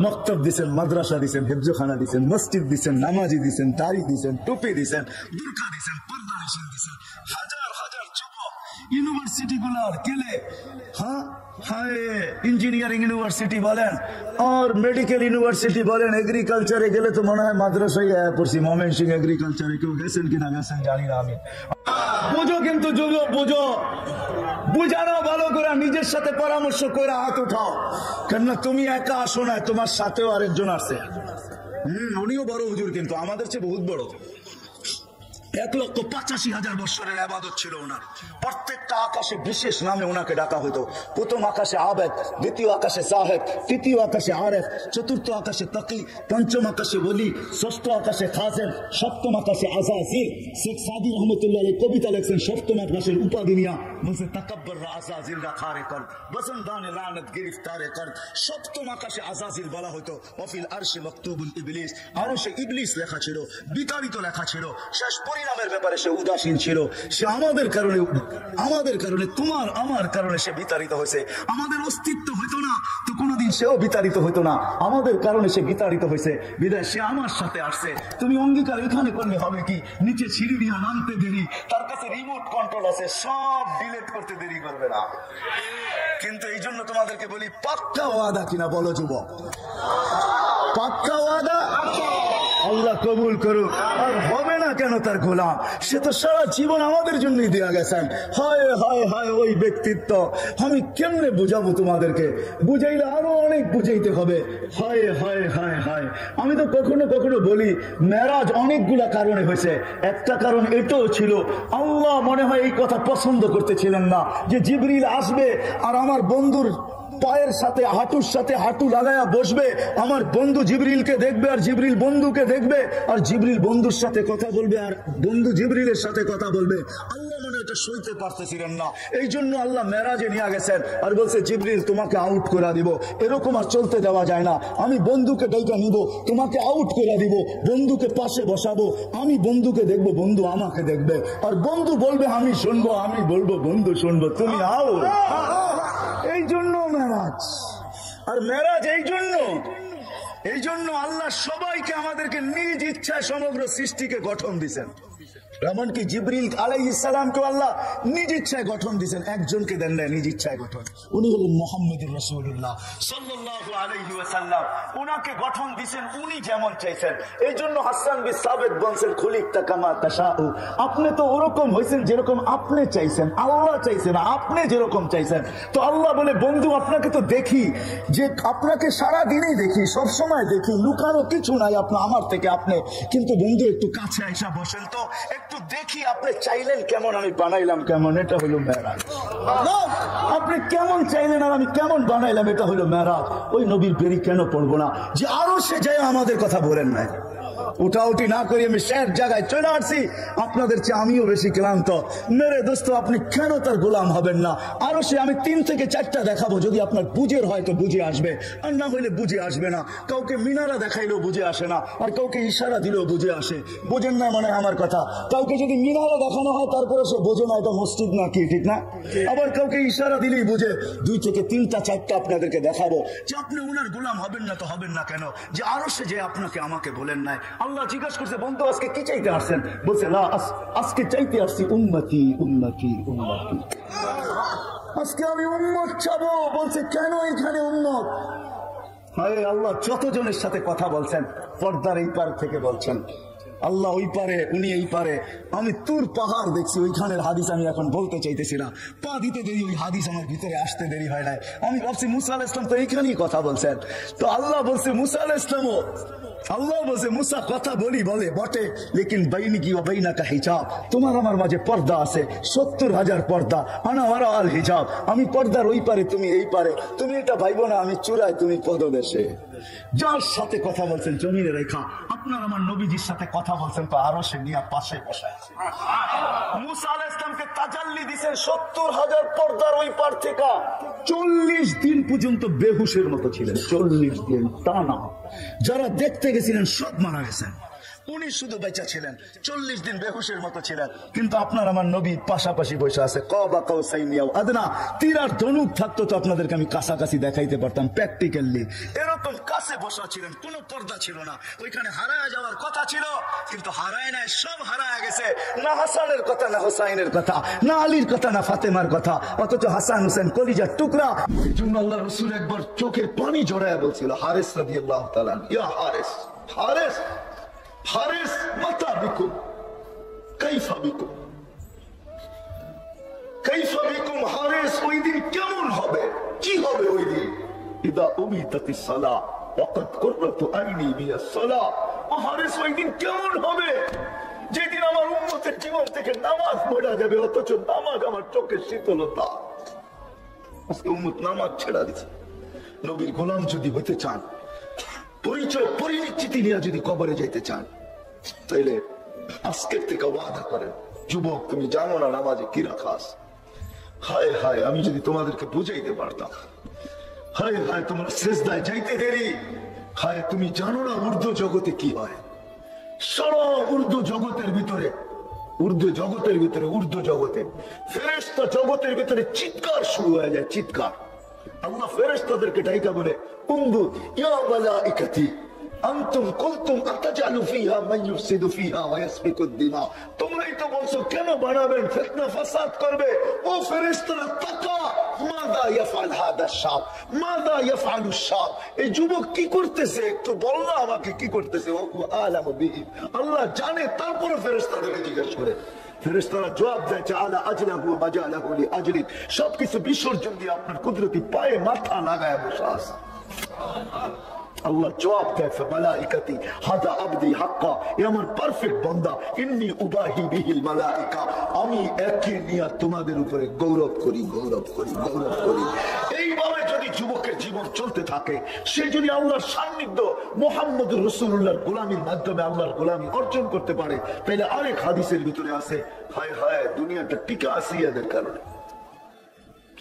মক্তব দিচ্ছেন, মাদ্রাসা দিচ্ছেন, হেফজখানা দিচ্ছেন, মসজিদ দিচ্ছেন, নামাজি দিচ্ছেন, দাড়ি দিচ্ছেন, টুপি দিচ্ছেন, বুরকা দিচ্ছেন, পর্দা দিচ্ছেন, হাজার হাজার যুবক ইউনিভার্সিটি গুলার কেলে, হ্যাঁ ইঞ্জিনিয়ারিং ইউনিভার্সিটি বলেন আর মেডিকেল ইউনিভার্সিটি বলেন, এগ্রিকালচারে গেলে তো মনে হয় মাদ্রাসায় পড়ছি। ময়মনসিং এগ্রিকালচারে কেউ গেছেন কিনা গেছেন জানি না আমি। বুঝো কিন্তু যুবক, বুঝো, বুঝানো ভালো করে, নিজের সাথে পরামর্শ করে হাত উঠাও। কেননা তুমি একা আসো না, তোমার সাথেও আরেকজন আছে। উনিও বড় হুজুর, কিন্তু আমাদের চেয়ে বহুত বড়। 1,85,000 বছরের ইবাদত ছিল ওনার। প্রত্যেকটা আকাশে বিশেষ নামে ওনাকে ডাকা হতো। প্রথম আকাশে আবেদ, দ্বিতীয় আকাশে সাহেব, তৃতীয় আকাশে আরেফ, চতুর্থ আকাশে তাকি, পঞ্চম আকাশে ওলি, ষষ্ঠ আকাশে খাজেম, সপ্তম আকাশে আজাজিল। শেখ সাদি রহমতুল্লাহ আলাইহি কবিতা লেখছেন সপ্তম আকাশের উপাধি নিয়া, বলছে তাকাব্বররা আজাজিলরা খারে কর, বসন্দানে লানত গিরফতারে কর। সপ্তম আকাশে আজাজিল বলা হতো। ওয়াফিল আরশে মাকতুবুল ইবলিস, আরশে ইবলিস লেখা ছিল, বিতাড়িত লেখা ছিল। শেষ পরিণামের ব্যাপারে সে উদাসীন ছিল। সে আমাদের কারণে তোমার আমার কারণে সে বিতাড়িত হয়েছে। আমাদের অস্তিত্ব হইতো না তো কোনোদিন সেও বিতাড়িত হইতো না। আমাদের কারণে সে বিতাড়িত হয়েছে, বিদায় সে আমার সাথে আসছে। তুমি অঙ্গীকার এখানে করলে হবে কি? নিচে সিঁড়ি দিয়ে নামতে দেরি, তার কাছে রিমোট কন্ট্রোল আছে, সব ডিলিট করতে দেরি করবে না। কিন্তু এই জন্য তোমাদেরকে বলি, পাক্কা ওয়াদা কিনা বলো যুবক? পাক্কা ওয়াদা আল্লাহ কবুল করুক। আর হবে না কেন তার গোলাম? সে তো সারা জীবন আমাদের জন্যই দেয়া গেছেন। হায় হায় হায় ওই ব্যক্তিত্ব আমি কেমনে বুঝাবো তোমাদেরকে? বুঝাইলে আরো অনেক বুঝাইতে হবে। হায় হায় হায় হায়, আমি তো কখনো কখনো বলি মেরাজ অনেকগুলা কারণে হয়েছে। একটা কারণ এটাও ছিল, আল্লাহ মনে হয় এই কথা পছন্দ করতেছিলেন না যে জিবরিল আসবে আর আমার বন্ধুর পায়ের সাথে হাঁটুর সাথে হাঁটু লাগায়া বসবে, আমার বন্ধু জিবরিলকে দেখবে আর জিবরিল বন্ধুকে দেখবে, আর জিবরিল বন্ধুর সাথে কথা বলবে আর বন্ধু জিবরিলের সাথে কথা বলবে। আল্লাহ মনে এটা সইতে পারতেছিলেন না, এই জন্য আল্লাহ মেরাজে নিয়ে গেছেন আর বলছে জিবরিল তোমাকে আউট করে দিব। এরকম আর চলতে দেওয়া যায় না। আমি বন্ধুকে ডাইকা নিব, তোমাকে আউট করে দিব, বন্ধুকে পাশে বসাবো, আমি বন্ধুকে দেখবো, বন্ধু আমাকে দেখবে, আর বন্ধু বলবে আমি শুনবো, আমি বলবো বন্ধু শুনবো, তুমি আও। এই জন্য মেরাজ। আর মেরাজ এই জন্য আল্লাহ সবাইকে আমাদেরকে নিজ ইচ্ছায় সমগ্র সৃষ্টিকে গঠন দিয়েছেন। এমনকি জিবরিল আলাইহিস সালামকে আল্লাহ নিজ ইচ্ছায় গঠন দিয়েছেন, একজনকে দেন না নিজ ইচ্ছায় গঠন। উনি হলেন মুহাম্মদুর রাসূলুল্লাহ সাল্লাল্লাহু আলাইহি ওয়াসাল্লাম। উনাকে গঠন দিয়েছেন উনি যেমন চাইছেন। এই জন্য হাসান বিন সাবিত বলছেন খুলিকতা কামা তাশাউ, আপনি তো ওরকম হয়েছেন যেরকম আপনি চাইছেন, আল্লাহ চাইছেন আপনি যেরকম চাইছেন। তো আল্লাহ বলে বন্ধু আপনাকে তো দেখি, যে আপনাকে সারা দিনই দেখি, সব সময় দেখি, লুকানো কিছু নাই আপনার আমার থেকে আপনি, কিন্তু বন্ধু একটু কাছে আইসা বসেন তো, একটু দেখি আপনি চাইলেন কেমন, আমি বানাইলাম কেমন। এটা হলো মেরাজ। আপনি কেমন চাইলেন আর আমি কেমন বানাইলাম, এটা হলো মেরাজ। ওই নবীর বেরি কেন পড়বো না যে আরো সে যায় আমাদের কথা বলেন নাই? উঠাউটি না করি আমি শেষ জায়গায় চলে আসছি। আপনাদের চেয়ে আমিও বেশি ক্লান্ত। মেরে দোস্ত আপনি কেন তার গোলাম হবেন না? আরো সে আমি 3 থেকে 4টা দেখাবো, যদি আপনার বুঝের হয় তো বুঝে আসবে, আর না হইলে বুঝে আসবে না। কাউকে মিনারা দেখাইলেও বুঝে আসে না, আর কাউকে ইশারা দিলেও বুঝে আসে। বোঝেন না মানে আমার কথা? কাউকে যদি মিনারা দেখানো হয় তারপরে সে বোঝে না এটা মসজিদ না কি, ঠিক না? আবার কাউকে ইশারা দিলেই বুঝে। 2 থেকে 3টা 4টা আপনাদেরকে দেখাবো যে আপনি উনার গোলাম হবেন না তো হবেন না কেন? যে আরো সে যে আপনাকে আমাকে বলেন নাই। আল্লাহ জিজ্ঞাসা করছে বন্ধু আজকে কি চাইতে আসছেন? বলছে না আজকে চাইতে আসছি উম্মতি উম্মতি উম্মতি, আজকে আমি উম্মত চাবো। বলছে কেন এখানে উম্মত? হায় আল্লাহ, যতজনের সাথে কথা বলছেন পর্দার এই পার থেকে বলছেন, আল্লাহ ওই পারে, উনি এই পারে। আমি তুর পাহাড় দেখছি, ওইখানের হাদিস আমি এখন বলতে চাইতেছি না, পা দিতে দেরি, ওই হাদিস আমার ভিতরে আসতে দেরি হয় নাই। আমি ভাবছি মুসা আলাইহিস সালাম তো এইখানেই কথা বলছেন, তো আল্লাহ বলছে মুসা আলাইহিস সালামও, আল্লাহ বলছে মুসা কথা বলে বটে, লেকিন বাইনি কি ও বাইনা কা হিজাব, তোমার আমার মাঝে পর্দা আছে, 70,000 পর্দা, আনা ওয়ারা আল হিজাব, আমি পর্দার ওই পারে, তুমি এই পারে, তুমি এটা ভাইবো না আমি চূড়ায়, তুমি পদদেশে। যার সাথে কথা বলছেন জমিনে রেখা, আপনার আমার নবীজির সাথে কথা বলছেন তো আরো সে নিয়ে পাশে বসে আছে। মুসা আলাইহিস সালামকে তাজাল্লি দিয়েছেন 70,000 পর্দার ওই পার থেকে। 40 দিন পর্যন্ত বেহুশের মতো ছিলেন, 40 দিন টানা। যারা দেখতে গেছিলেন সব মারা গেছেন, উনি শুধু বেঁচে ছিলেন, 40 দিন বেহুশের মতো ছিলেন। কিন্তু আপনার আমার নবী পাশাপাশি বসে আছে, কবা কাউসাইন ইয়াও আদনা, তীর আর ধনুক থাকতো তো আপনাদেরকে আমি কাছাকাছি দেখাইতে পারতাম প্র্যাকটিক্যালি। এরকম কাছে বসা ছিলেন, কোনো পর্দা ছিল না। ওইখানে হারায় যাওয়ার কথা ছিল, কিন্তু হারায় নাই, সব হারায় গেছে। না হাসানের কথা, না হোসাইনের কথা, না আলীর কথা, না ফাতেমার কথা, অথচ হাসান হোসেন কলিজার টুকরা। এই জন্য আল্লাহ রাসূল একবার চোখের পানি ঝরায়া বলছিল, হারেস রাদিয়াল্লাহু তাআলা, ইয়া হারেস, হারেস, হারেস মাতা বিকুম, কাইফা বিকুম, কাইফা বিকুম হারেস, ওই দিন কেমন হবে, কি হবে ওই দিন? ইদা উমিতাতিস সালাহ ওয়াকাদ কুররাতু আইনি মিনাস সালাহ, ও হারেস ওই দিন কেমন হবে যেদিন আমার উম্মতের জীবন থেকে নামাজ পড়া যাবে, অথচ নামাজ আমার চোখের শীতলতা। আজকে উম্মত নামাজ ছেড়া দিচ্ছে। নবীর গোলাম যদি হতে চান, পরিচয় পরিচিতি নিয়ে যদি কবরে যাইতে চান, তাইলে আজকের থেকে ওয়াদা করেন, যুবক তুমি জানো না নামাজে কি রাখাস। হায় হায়, আমি যদি তোমাদেরকে বুঝাইতে পারতাম। হায় হায়, তোমরা সেজদায় যাইতে দেরি। হায়, তুমি জানো না উর্দু জগতে কি হয়। সারা উর্দু জগতের ভিতরে, উর্দু জগতে ফেরেশতা জগতের ভিতরে চিৎকার শুরু হয়ে যায়, চিৎকার। আল্লাহ ফেরেশতাদেরকে ডাইকা বলে, উনদুর ইয়া মালাইকাতি আনতুম কুনতুম আতাজালু ফিহা মান ইউফসিদু ফিহা ওয়া ইয়াসফিকুদ দিমা, তোমরাই তো বলছো কেন বাড়াবেন, ফিতনা ফাসাদ করবে। ও ফেরেশতারা তাকা, মাদা ইয়াফআল হাদা শাব, মাদা ইয়াফআলু শাব, এই যুবক কি করতেছে, একটু বল না আমাকে কি করতেছে। ও আলামু বিহি, আল্লাহ জানে, তারপরে ফেরেশতাদেরকে জিজ্ঞাসা করে। ফেরেশতারা জবাব দেয়, আলা আজলাহু মাজালাহু লিআজলি, সবকিছু বিসর্জন দিয়ে আপনার কুদরতি পায়ে মাথা লাগায় বসে আছে। আল্লাহ জবাব দেয়, মালাইকাতি হাদা আবদি হাক্কা, এ আমার পারফেক্ট বান্দা, ইন্নী উবাহি বিহিল মালাইকা, আমি একে নিয়ে তোমাদের উপরে গৌরব করি, গৌরব করি, গৌরব করি। এইভাবে যদি যুবকের জীবন চলতে থাকে, সে যদি আল্লাহর সান্নিধ্য মুহাম্মদুর রাসূলুল্লাহর গোলামির মাধ্যমে আল্লাহর গোলামি অর্জন করতে পারে, তাহলে আরেক হাদিসের ভিতরে আছে, হায় হায় দুনিয়াটা টিকা আছে এদের কারণে।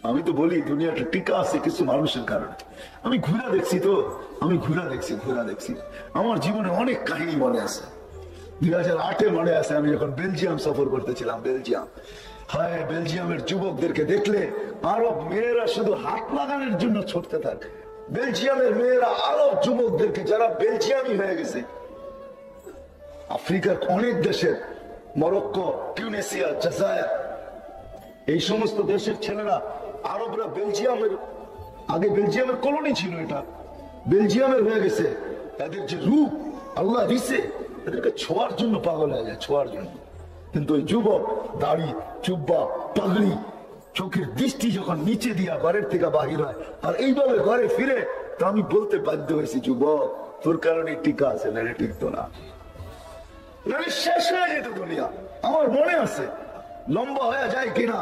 আমি তো বলি দুনিয়াটা টিকা আছে কিছু মানুষের কারণে। আমি ঘুরা দেখছি, তো আমি ঘুরা দেখছি। আমার জীবনে অনেক কাহিনী মনে আছে। 2008-এ মনে আছে, আমি যখন বেলজিয়াম সফর করতেছিলাম, বেলজিয়াম। হায়, বেলজিয়ামের যুবকদেরকে দেখলে আরব মেয়েরা শুধু হাত লাগানোর জন্য ছুটতে থাকে। বেলজিয়ামের মেয়েরা আরব যুবকদেরকে, যারা বেলজিয়ামই হয়ে গেছে, আফ্রিকার অনেক দেশের, মরক্কো, টিউনিসিয়া, জাজায়ের, এই সমস্ত দেশের ছেলেরা, আরবরা বেলজিয়ামের, আগে বেলজিয়ামের কলোনি ছিল, এটা বেলজিয়ামের হয়ে গেছে। তাদের যে রূপ আল্লাহ দিছে, এদেরকে ছোঁয়ার জন্য পাগল হয়ে যায়, ছোঁয়ার জন্য। কিন্তু ওই যুবক দাড়ি, চুব্বা, পাগড়ি, চোখের দৃষ্টি যখন নিচে দিয়া ঘরের থেকে বাহির হয়, আর এইভাবে ঘরে ফিরে, তো আমি বলতে বাধ্য হয়েছি, যুবক তোর কারণে টিকা আছে, নাহলে টিকতো না, নাহলে শেষ হয়ে যেত দুনিয়া। আমার মনে আছে, লম্বা হয়ে যায় কিনা,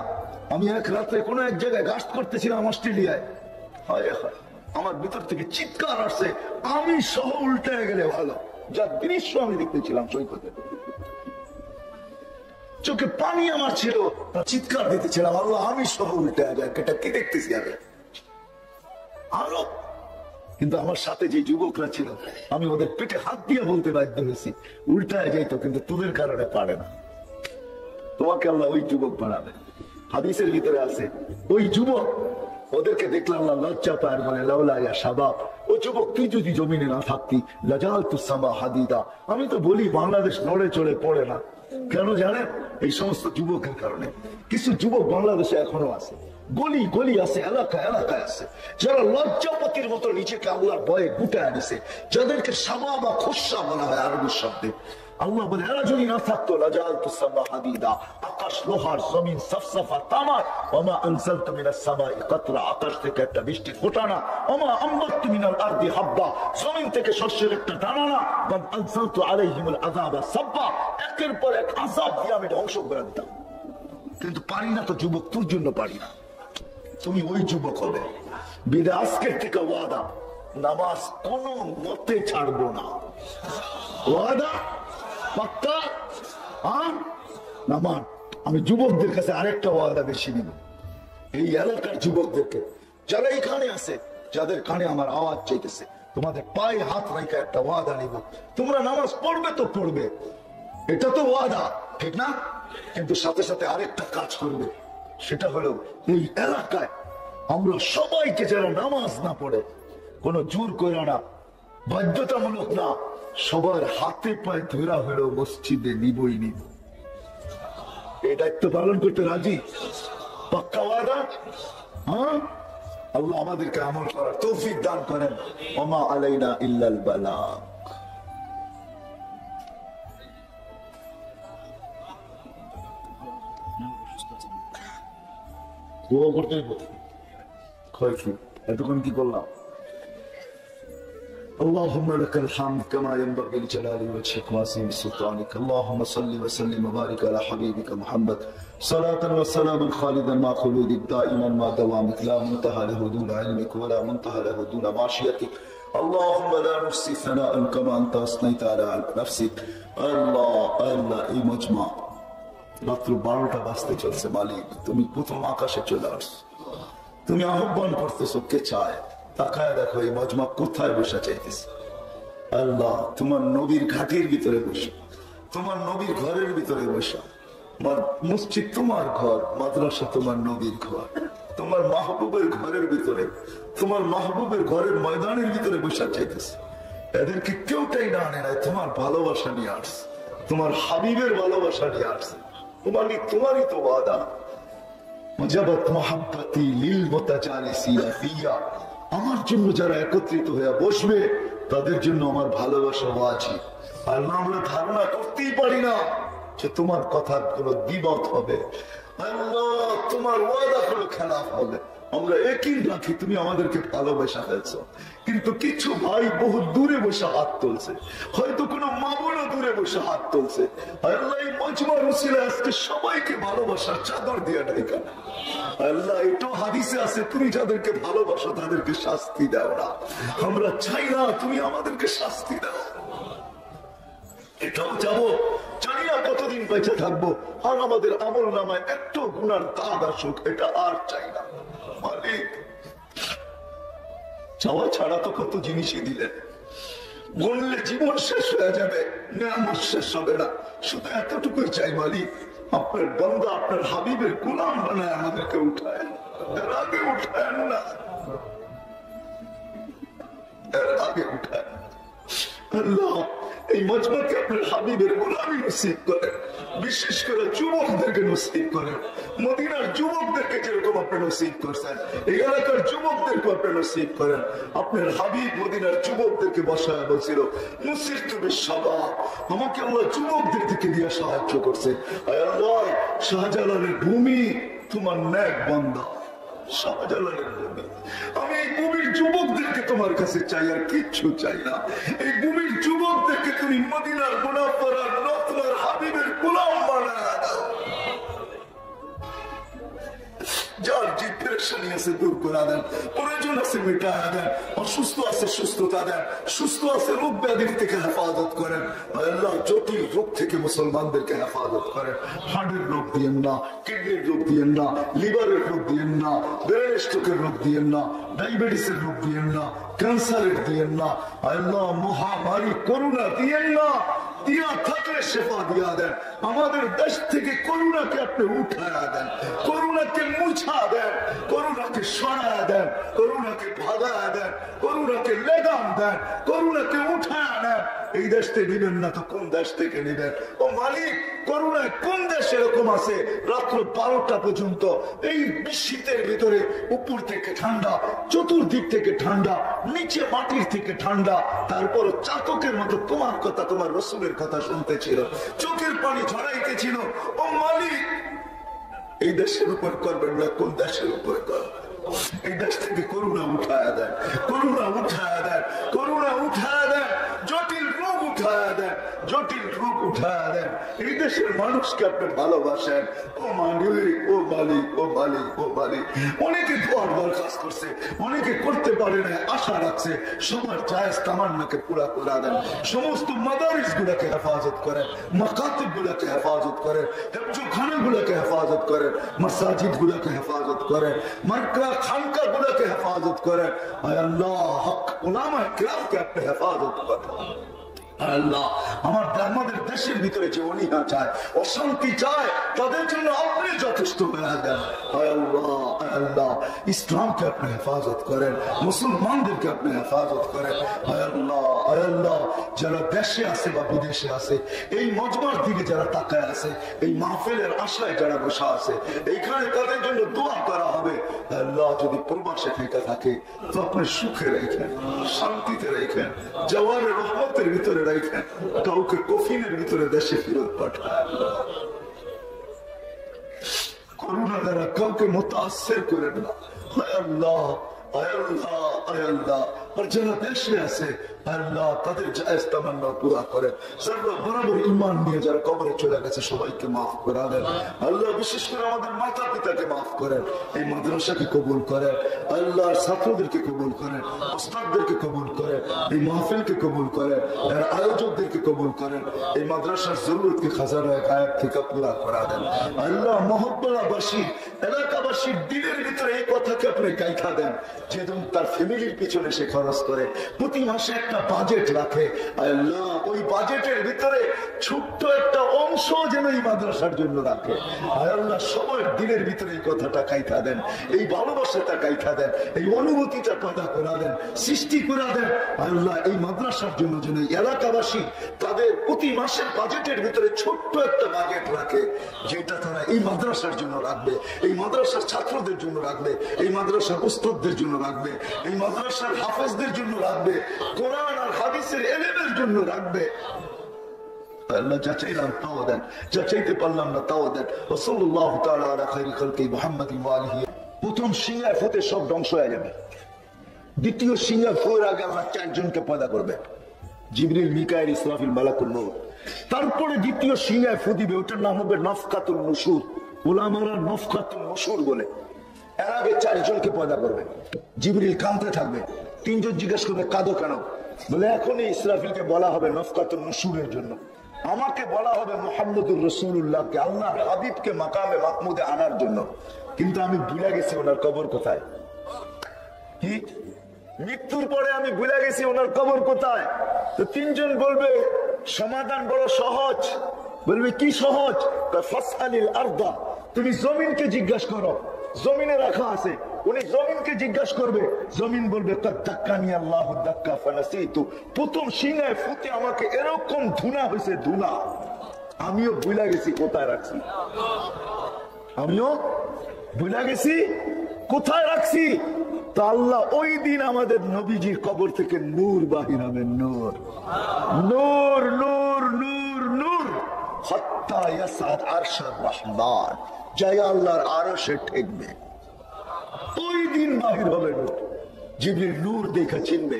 আমি এক রাত্রে কোন এক জায়গায় গাস্ট করতেছিলাম অস্ট্রেলিয়ায়। হায় হায়, আমার ভিতর থেকে চিৎকার আসছে, আমি সহ উল্টে গেলে ভালো, যা দৃশ্য আমি দেখতেছিলাম সৈকতে, চোখে পানি আমার ছিল, চিৎকার দিতেছিলাম, আল্লাহ আমি সহ উল্টে যায়, এটা কি দেখতেছি আগে আরো। কিন্তু আমার সাথে যে যুবকরা ছিল, আমি ওদের পেটে হাত দিয়ে বলতে বাধ্য হয়েছি, উল্টায় যাইতো, কিন্তু তোদের কারণে পারে না, তোমাকে আল্লাহ ওই যুবক বানাবে। হাদিসের ভিতরে আছে, ওই যুবক, ওদেরকে দেখলাম আল্লাহ লজ্জা পায়, বলে লাউলা ইয়া শাবাব, ও যুবক তুই যদি জমিনে না থাকতি, লাজালতুস সামা হাদিদা। আমি তো বলি বাংলাদেশ নড়ে চড়ে পড়ে না, কেন জানেন? এই সমস্ত যুবকের কারণে। কিছু যুবক বাংলাদেশে এখনো আছে, গলি গলি আছে, এলাকায় আছে, যারা লজ্জাপতির মতো নিজেকে আল্লাহর ভয়ে গুটায় আনিছে, যাদেরকে সামা বা খোসা বলা হয় আরবি শব্দে। আল্লাহ বলে এরা যদি না থাকতো লাজালতু সামা হাদিদা, আকাশ লোহার, জমিন সাফসাফা তামার, ওমা আনজালতু মিনাস সামাই কাতরা, আকাশ থেকে একটা বৃষ্টি ফোঁটা না, ওমা আমবাতু মিনাল আরদি হাব্বা, জমিন থেকে শস্যের একটা দানা না, ওয়া আনজালতু আলাইহিমুল আযাবা সাব্বা, একের পর এক আযাব দিয়ে আমি ধ্বংস করে দিতাম। কিন্তু পারি না তো যুবক, তোর জন্য পারি না, তুমি ওই যুবক হবে। বিদা আজকের থেকে ওয়াদা, নামাজ কোনো মতে ছাড়বো না, ওয়াদা পাক্কা। নামাজ আমি যুবকদের কাছে আরেকটা ওয়াদা বেশি নিব, এই এলাকার যুবকদেরকে যারা এখানে আছে, যাদের কানে আমার আওয়াজ চাইতেছে, তোমাদের পায়ে হাত রেখে একটা ওয়াদা নিব, তোমরা নামাজ পড়বে তো পড়বে, এটা তো ওয়াদা, ঠিক না? কিন্তু সাথে সাথে আরেকটা কাজ করবে, সেটা হলো এই এলাকায় আমরা সবাইকে যারা নামাজ না পড়ে, কোনো জোর করে না, বাধ্যতামূলক না, সবার হাতে পায়ে ধরা হলো মসজিদে নিবই নিব। এই দায়িত্ব পালন করতে রাজি? পাক্কা ওয়াদা? হ্যাঁ, আল্লাহ আমাদেরকে আমল করার তৌফিক দান করেন। ওমা আলাইনা ইল্লাল বালাগ। দোয়া করতে এতক্ষণ কি করলাম? اللهم لك الحمد كما ينبغي لجلال وجهك وعظيم سلطانك. اللهم صل وسلم وبارك على حبيبك محمد صلاة وسلاما خالدا مع خلودك دائما مع دوامك لا منتهى له دون علمك ولا منتهى له دون معصيتك. اللهم لا نحصي ثناء كما انت اثنيت على نفسك. الله الله এই মজমা রাত্র 12টা বাজতে চলছে, মালিক তুমি প্রথম আকাশে চলে আসছো, তুমি আহ্বান করতেছো, কে চায়? তাকায় দেখো এই মজমা কোথায় বসা চাইতেছে। আল্লাহ তোমার নবীর ঘাটির ভিতরে বসে, তোমার নবীর ঘরের ভিতরে বসা, মসজিদ তোমার ঘর, মাদ্রাসা তোমার নবীর ঘর, তোমার মাহবুবের ঘরের ভিতরে, তোমার মাহবুবের ঘরের ময়দানের ভিতরে বসা চাইতেছে। এদেরকে কেউটাই না আনে নাই, তোমার ভালোবাসা নিয়ে আসছে, তোমার হাবিবের ভালোবাসা নিয়ে আসছে। তোমারই তো ওয়াদা, মুজাবাত মুহাব্বতি লিল মুতাজালিসিনা ফিয়া, আমার জন্য যারা একত্রিত হয়ে বসবে তাদের জন্য আমার ভালোবাসা ওয়াজিব। আল্লাহ আমরা ধারণা করতেই পারি না যে তোমার কথার কোনো দ্বিমত হবে, আল্লাহ তোমার ওয়াদা কোনো খেলাফ হবে। আমরা একই রাখি তুমি আমাদেরকে ভালোবাসা ফেলছো, কিন্তু কিছু ভাই বহু দূরে বসে হাত তুলছে, হয়তো কোনো মা বোনও দূরে বসে হাত তুলছে। আল্লাহ এই মজমার উসিলায় আজকে সবাইকে ভালোবাসার চাদর দিয়ে ঢাকা। আল্লাহ এটাও হাদিসে আছে, তুমি যাদেরকে ভালোবাসো তাদেরকে শাস্তি দাও না। আমরা চাই না তুমি আমাদেরকে শাস্তি দাও। এটাও যাবো, জানি না কতদিন বেঁচে থাকবো, আর আমাদের আমল নামায় একটু গুনার দাগ আসুক, এটা আর চাই না। মালিক চাওয়া ছাড়া তো কত জিনিসই দিলেন, গুনলে জীবন শেষ হয়ে যাবে, নিয়ামত শেষ হবে না। শুধু এতটুকুই চাই মালিক, আপনার বান্দা আপনার হাবিবের গোলাম বানায় আমাদেরকে উঠায়, এর আগে উঠায় না, এর আগে উঠায়। আল্লাহ এই মজমাকে আপনার হাবিবের গোলামি নসিব করেন, বিশেষ করে যুবকদেরকে নসিব করেন, মদিনার যুবকদেরকে যেরকম আপনি নসিব করছেন এই এলাকার যুবকদেরকে আপনি নসিব করেন। আপনার হাবিব মদিনার যুবকদেরকে বসায় বলছিল নসির তুমি সবা, আমাকে আল্লাহ যুবকদের থেকে দিয়ে সাহায্য করছে। আল্লাহ শাহজালালের ভূমি তোমার ন্যাক বান্দা, শাহজালালের ভূমি, আমি এই ভূমির যুবকদেরকে তোমার কাছে চাই, আর কিচ্ছু চাই না। এই ভূমির যুবকদেরকে তুমি মদিনার মুনাফফারার নতলার হাবিবের গোলাম বানায় দাও। যার যে পেরেশানি আছে দূর করে দেন, প্রয়োজন আছে মেটায় দেন, অসুস্থ আছে সুস্থতা দেন, সুস্থ আছে রোগ ব্যাধির থেকে হেফাজত করেন। আল্লাহ জটিল রোগ থেকে মুসলমানদেরকে হেফাজত করেন। হার্টের রোগ দিয়েন না, কিডনির রোগ দিয়েন না, লিভারের রোগ দিয়েন না, ব্রেন স্ট্রোকের রোগ দিয়েন না, ডায়াবেটিসের রোগ দিয়েন না, ক্যান্সারের দিয়েন না। আল্লাহ মহামারী করোনা দিয়েন না, দিয়া থাকলে শেফা দিয়া দেন। আমাদের দেশ থেকে করোনাকে আপনি উঠায়া দেন, করোনাকে মুছা দেন, করোনাকে সরায়া দেন, করোনাকে ভাগায়া দেন, করোনাকে লেগাম দেন, করোনাকে উঠায়া দেন। এই দেশ থেকে নিবেন না তো কোন দেশ থেকে নিবেন? ও মালিক, করুণায় কোন দেশ এরকম আছে রাত্র 12টা পর্যন্ত এই শীতের ভিতরে উপর থেকে ঠান্ডা, চতুর্দিক থেকে ঠান্ডা, নিচে মাটির থেকে ঠান্ডা, তারপর চাতকের মতো তোমার কথা, তোমার রসুলের কথা শুনতেছিল, চোখের পানি ঝরাইতেছিল। ও মালিক, এই দেশের উপর করবেন না কোন দেশের উপর করবেন? এই দেশ থেকে করুণা উঠায় দেন, করুণা উঠায় দেন, করুণা উঠায় দেন, জটিল রোগ উঠায় দেন, জটিল রোগ উঠায় দেন। এই দেশের মানুষকে আপনি ভালোবাসেন। ও মালিক, ও মালিক, ও মালিক, ও মালিক। অনেকে দোয়ার দরখাস্ত করছে, অনেকে করতে পারে না, আশা রাখছে। সবার জায়েজ তামান্নাকে পুরা করে দেন। সমস্ত মাদারিস গুলাকে হেফাজত করেন, মাকাতিব গুলাকে হেফাজত করেন, হেফজখানা গুলাকে হেফাজত করেন, মাসাজিদ গুলাকে হেফাজত করেন, মার্কা খানকা গুলাকে হেফাজত করেন। আয় আল্লাহ, হক উলামায়ে কিরামকে আপনি হেফাজত করেন। আল্লাহ, আমাদের দেশের ভিতরে যে অনীহা চায়, অশান্তি চায়, তাদের জন্য আপনি যথেষ্ট হয়ে দেন। আল্লাহ, ইসলামকে আপনি হেফাজত করেন, মুসলমানদেরকে আপনি হেফাজত করেন। আল্লাহ, যারা দেশে আছে বা বিদেশে আছে, এই মজমার দিকে যারা তাকায় আছে, এই মাহফিলের আশায় যারা বসা আছে, এইখানে তাদের জন্য দোয়া করা হবে। আল্লাহ, যদি প্রবাসে থেকে থাকে তো আপনি সুখে রেখেন, শান্তিতে রেখেন, জওয়ানের রহমতের ভিতরে রাখেন, কাউকে কফিনের ভিতরে দেশে ফেরত পাঠান। করুণা দ্বারা কাউকে মুতাআসসির করেন না। আল্লাহ, আল্লাহ, আল্লাহ, আর যারা দেশে আছে আল্লাহ তাদের জায়েজ তামান্না পুরা করেন। যারা বরাবর ঈমান নিয়ে যারা কবরে চলে গেছে সবাইকে মাফ করে দেন। আল্লাহ, বিশেষ করে আমাদের মাতা পিতাকে মাফ করেন, এই মাদ্রাসাকে কবুল করেন, আল্লাহর ছাত্রদেরকে কবুল করেন, ওস্তাদদেরকে কবুল করেন, এই মাহফিলকে কবুল করেন, এর আয়োজকদেরকে কবুল করেন, এই মাদ্রাসার জরুরতকে খাজানা গায়েব থেকে পুরা করে দেন। আল্লাহ, মহব্বতবাসী এলাকাবাসীর দিনের ভিতরে এই কথাকে আপনি গাইথা দেন, যেদিন তার ফ্যামিলির পিছনে সে খরচ করে, প্রতি মাসে একটা বাজেট রাখে। আল্লাহ, ওই বাজেটের ভিতরে ছোট্ট একটা অংশ যেন এই মাদ্রাসার জন্য রাখে। আল্লাহ, সবার দিনের ভিতরে এই কথাটা গাইথা দেন, এই ভালোবাসাটা গাইথা দেন, এই অনুভূতিটা পয়দা করে দেন, সৃষ্টি করে দেন। আল্লাহ, এই মাদ্রাসার জন্য যেন এলাকাবাসী তাদের প্রতি মাসের বাজেটের ভিতরে ছোট্ট একটা বাজেট রাখে, যেটা তারা এই মাদ্রাসার জন্য রাখবে, এই মাদ্রাসার ছাত্রদের জন্য রাখবে, এই মাদ্রাসার উস্তাদদের জন্য রাখবে, এই মাদ্রাসার হাফেজদের জন্য রাখবে, কোরআন আর হাদিসের ইলমের জন্য রাখবে। আল্লাহ, যা চাইলাম তাও দেন, যা চাইতে পারলাম না তাও দেন। সাল্লাল্লাহু তাআলা আলা খায়রি খালকি মুহাম্মাদিন ওয়া আলিহি। প্রথম সিংহায় ফুতে সব ধ্বংস হয়ে যাবে। দ্বিতীয় সিংহায় ফুয়ের আগে আল্লাহ 4 জনকে পয়দা করবে, জিবরিল, মিকাইল, ইসরাফিল, মালাকুল মউত। তারপরে দ্বিতীয় সিংহায় ফু দিবে, ওটার নাম হবে নফকাতুন নুশুর। উলামারা নফকাতুন নুশুর বলে। এর আগে 4 জনকে পয়দা করবে। জিবরিল কাঁদতে থাকবে, 3 জন জিজ্ঞেস করবে কাঁদো কেন? বলে এখনই ইসরাফিলকে বলা হবে নফকাতুন নুশুরের জন্য, আমাকে বলা হবে মুহাম্মদুর রাসূলুল্লাহকে, আল্লাহর হাবিবকে মাকামে মাহমুদে আনার জন্য, কিন্তু আমি ভুলে গেছি ওনার কবর কোথায়। কি মৃত্যুর পরে আমি ভুলে গেছি ওনার কবর কোথায়। তো 3 জন বলবে সমাধান বড় সহজ। বলবে কি সহজ? ফাসআলিল আরদা, তুমি জমিনকে জিজ্ঞাসা করো, জমিনে রাখা আছে। উনি জমিনকে জিজ্ঞাসা করবে, জমিন বলবে তাক্কানি আল্লাহু দাক্কা ফানাসিতু, প্রথম সিংহায় ফুতে আমাকে এরকম ধুনা হয়েছে, ধুনা, আমিও ভুলে গেছি কোথায় রাখছি, আমিও ভুলে গেছি কোথায় রাখছি। তো আল্লাহ ওই দিন আমাদের নবীজির কবর থেকে নূর বাহির হবে, নূর, নূর, নূর, নূর, নূর, হাত্তা ইয়াসাদ আরশার রহমান, যাই আল্লাহর আরশে ঠেকবে, ওই দিন বাহির হবে নূর। জিবরিল নূর দেখে চিনবে,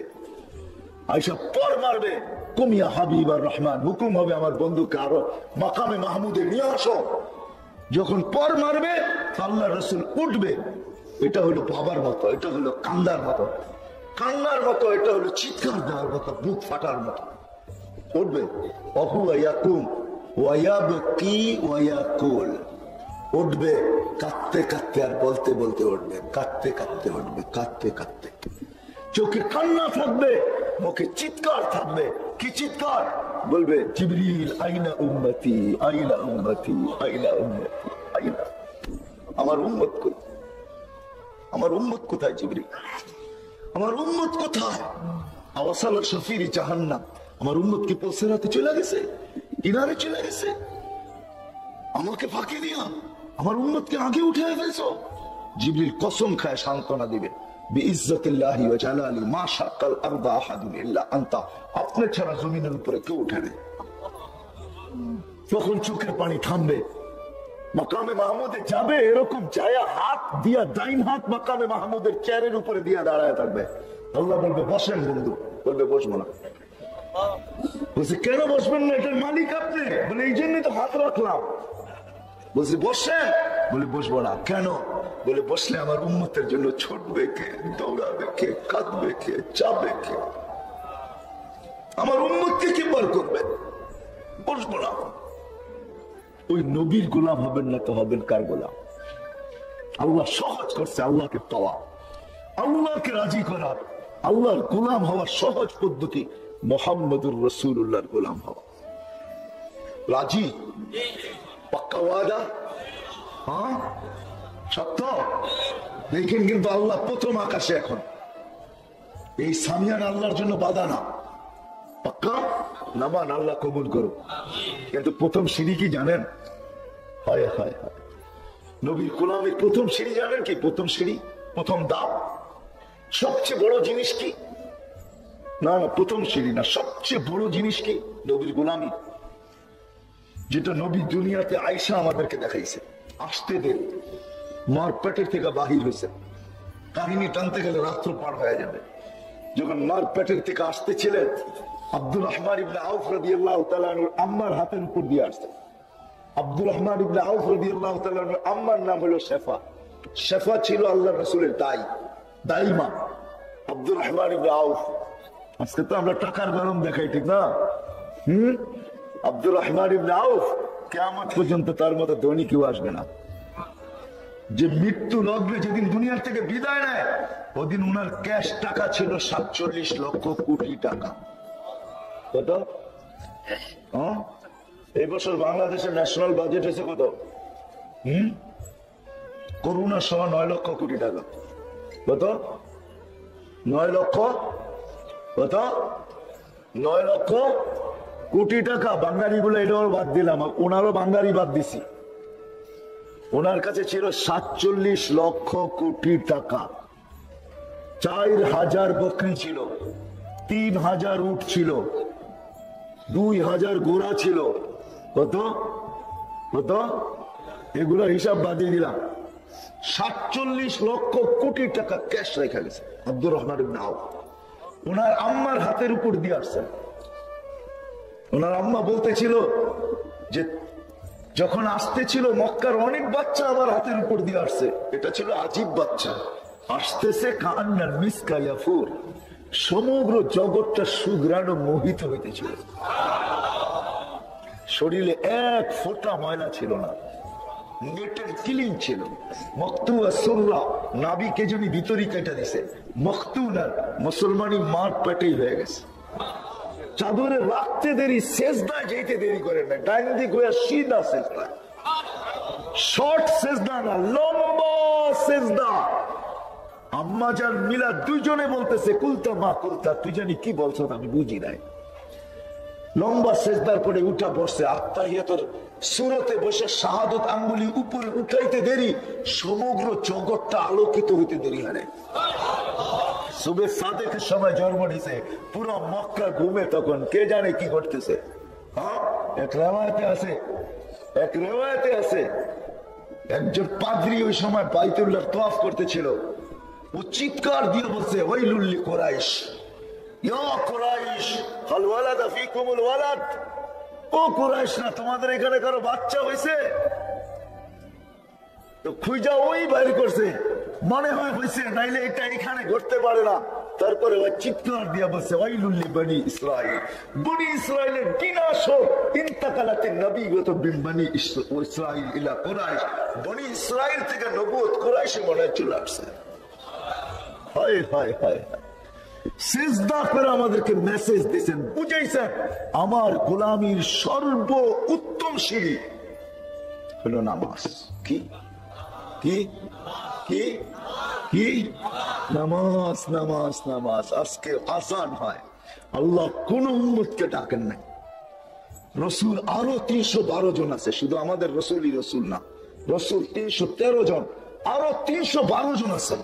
আয়েশা পর মারবে, কুমিয়া হাবিবার রহমান, হুকুম হবে আমার বন্ধুকে আরো মাকামে মাহমুদে নিয়ে আসো। যখন পর মারবে আল্লাহ রাসূল উঠবে, এটা হলো বাবার মতো, এটা হলো কান্দার মতো, কান্নার মতো, এটা হলো চিৎকার দেওয়ার মতো, বুক ফাটার মতো। উঠবে, অহুয়া ইয়াকুম ওয়া ইয়াবকি ওয়া ইয়াকুল, উঠবে কাঁদতে কাঁদতে আর বলতে বলতে উঠবে, কাঁদতে কাঁদতে উঠবে, কাঁদতে কাঁদতে। চোখে কান্না থাকবে, মুখে চিৎকার থাকবে। কি চিৎকার? বলবে জিবরিল আইনা উম্মতি, আইনা উম্মতি, আইনা উম্মতি, আইনা, আমার উম্মত কোথায়, আমার উম্মত কোথায় জিবরিল, আমার উম্মত কোথায়? আওয়াসাল শফির জাহান্নাম, আমার উম্মত কি পৌঁছাতে চলে গেছে, কিনারে চলে গেছে? আমাকে ফাঁকি দিয়া আমার উম্মতকে আগে উঠে ফেলছো। জিবরিল কসম খায় সান্ত্বনা দিবে, বিইজ্জতিল্লাহি ওয়া জালালি মা শাক্কাল আরদা আহাদুন ইল্লা আনতা, আপনি ছাড়া জমিনের উপরে কেউ উঠে না। তখন চোখের পানি থামবে, মাকামে মাহমুদে যাবে, এরকম যায় হাত দিয়া ডাইন হাত মাকামে মাহমুদের চেয়ারের উপরে দিয়া দাঁড়ায় থাকবে। আল্লাহ বলবে বসেন বন্ধু, বলবে বসবো না। বলছে কেন বসবেন না, এটার মালিক আপনি। বলে এই জন্যই তো হাত রাখলাম। বলছে বসেন, বলে বসবো না। কেন? বলে বসলে আমার উম্মতের জন্য ছুটবে কে, দৌড়াবে কে, কাঁদবে কে, চাবে কে, আমার উম্মতকে কি বার করবে? বসবো না। ওই নবীর গোলাম হবেন না তো হবেন কার গোলাম? আল্লাহ সহজ করছে আল্লাহকে পাওয়া, আল্লাহকে রাজি করা, আল্লাহর গোলাম হওয়ার সহজ পদ্ধতি মুহাম্মদুর রাসূলুল্লাহর গোলাম হওয়া। রাজি? পাক্কা ওয়াদা? হ্যাঁ সত্য? দেখেন কিন্তু আল্লাহ প্রথম আকাশে এখন, এই সামিয়ান আল্লাহর জন্য বাধা না। পাক্কা নামান, আল্লাহ কবুল করো। কিন্তু প্রথম সিঁড়ি কি জানেন? হায় হায় হায়, নবীর গোলামের প্রথম সিঁড়ি জানেন কি? প্রথম সিঁড়ি, প্রথম ধাপ, সবচেয়ে বড় জিনিস কি? না না, প্রথম সিঁড়ি না, সবচেয়ে বড় জিনিস কি? নবীর গোলামি। যেটা নবী দুনিয়াতে আয়েশা আমাদেরকে দেখাইছে। আসতে দেন, মার পেটের থেকে বাহির হয়েছে, কাহিনী টানতে গেলে রাত্র পার হয়ে যাবে। যখন মার পেটের থেকে আসতেছিলেন, আব্দুর রহমান ইবনে আউফ রাদিয়াল্লাহু তাআলা আনহু আম্মার হাতের উপর দিয়ে আসতেন। আব্দুর রহমান ইবনে আউফ রাদিয়াল্লাহু তাআলা আনহু আম্মার নাম হলো শেফা। শেফা ছিল আল্লাহর রাসূলের দাইমা। আব্দুর রহমান ইবনে আউফ, আজকে তো আমরা টাকার গরম দেখাই, ঠিক না? আব্দুর রহমান ইবনে আউফ কিয়ামত পর্যন্ত তার মতো ধনী কেউ আসবে না। যে মৃত্যু লগ্নে যেদিন দুনিয়ার থেকে বিদায় নেয়, ওদিন উনার ক্যাশ টাকা ছিল 47 লক্ষ কোটি টাকা। কত? এই বছর বাংলাদেশের ন্যাশনাল বাজেট হয়েছে কত? করোনা সহ 9 লক্ষ কোটি টাকা। কত? 9 লক্ষ, কত? 9 লক্ষ কোটি টাকা। বাঙালি বলে এটাও বাদ দিলাম, ওনারও বাঙালি বাদ দিছি। ওনার কাছে ছিল 47 লক্ষ কোটি টাকা। 4000 বকরি ছিল, 3000 উট ছিল, 2000 ঘোড়া ছিল। কত? কত? এগুলো হিসাব বাদিয়ে দিলাম। 47 লক্ষ কোটি টাকা ক্যাশ রেখে গেছে আব্দুর রহমান ইবনে আউফ। ওনার আম্মার হাতের উপর দিয়ে আসছেন। ওনার আম্মা বলতেছিল যে যখন আসতেছিল মক্কার অনেক বাচ্চা আমার হাতের উপর দিয়ে আসছে, এটা ছিল আজীব বাচ্চা। আসতেছে কান্নার মিসকা ইয়াফুর, সমগ্র জগৎটা সুগ্রাণ মোহিত হইতেছিল। শরীরে এক ফোঁটা ময়লা ছিল না, নেটের কিলিং ছিল। মকতুয়া সুররা, নাবিকে যিনি ভিতরি কেটে দিছে। মকতুনার মুসলমানি মার পেটেই হয়ে গেছে। চাদরে রাখতে দেরি, সেজদায় যেতে দেরি করে না, ডাইন দিক হয়ে সিধা সেজদা, শর্ট সেজদা না, লম্বা সেজদা। আম্মা জান মিলা দুইজনে বলতেছে কুলতা মা কুলতা, তুই জানি কি বলছো আমি বুঝি নাই। লম্বা সেজদার পরে উঠা বসছে, আত্তাহিয়াতুর সূরাতে বসে শাহাদত আঙ্গুলি উপরে উঠাইতে দেরি, সমগ্র জগৎটা আলোকিত হইতে দেরি হয়। সুবে সাদেকের সময় জন্ম নিছে, পুরো মক্কা ঘুমে, তখন কে জানে কি করতেছে। এক রেওয়ায়তে আছে একজন পাদ্রী ওই সময় বাইতুল্লাহ তওয়াফ করতেছিল। ও চিৎকার দিয়ে বলছে, ওয়াইলুল লিকুরাইশ, ইয়া কুরাইশ হাল ওয়ালাদা ফীকুমুল ওয়ালাদ। ও কুরাইশ না, তোমাদের এখানে কারো বাচ্চা হয়েছে? তো খুঁজা ওই বাইর করছে, মনে হয় হয়েছে, নাইলে এটা এখানে ঘটতে পারে না। তারপরে ওই চিৎকার দিয়ে বলছে, ওয়াইলুল লিবনি ইসরাইল, বনি ইসরাইলের বিনাশ হোক। ইন্তাকালাতিন নবুওয়াতু বিন বনি ইসরাইল ইলা কুরাইশ, বনি ইসরাইল থেকে নবুয়ত কুরাইশে মনে চলে আসছে। হায় হায় হায়, সিজদা করে আমাদেরকে মেসেজ দিয়েছেন, বুঝাইছেন আমার গোলামীর সর্ব উত্তম সিঁড়ি হলো নামাজ। কি কি কি কি? নামাজ নামাজ নামাজ। আজকে আজান হয়, আল্লাহ কোন উম্মতকে ডাকেন নাই। রসুল আরো 312 জন আছে, শুধু আমাদের রসুলই রসুল না, রসুল 313 জন, আরো 312 জন আছে,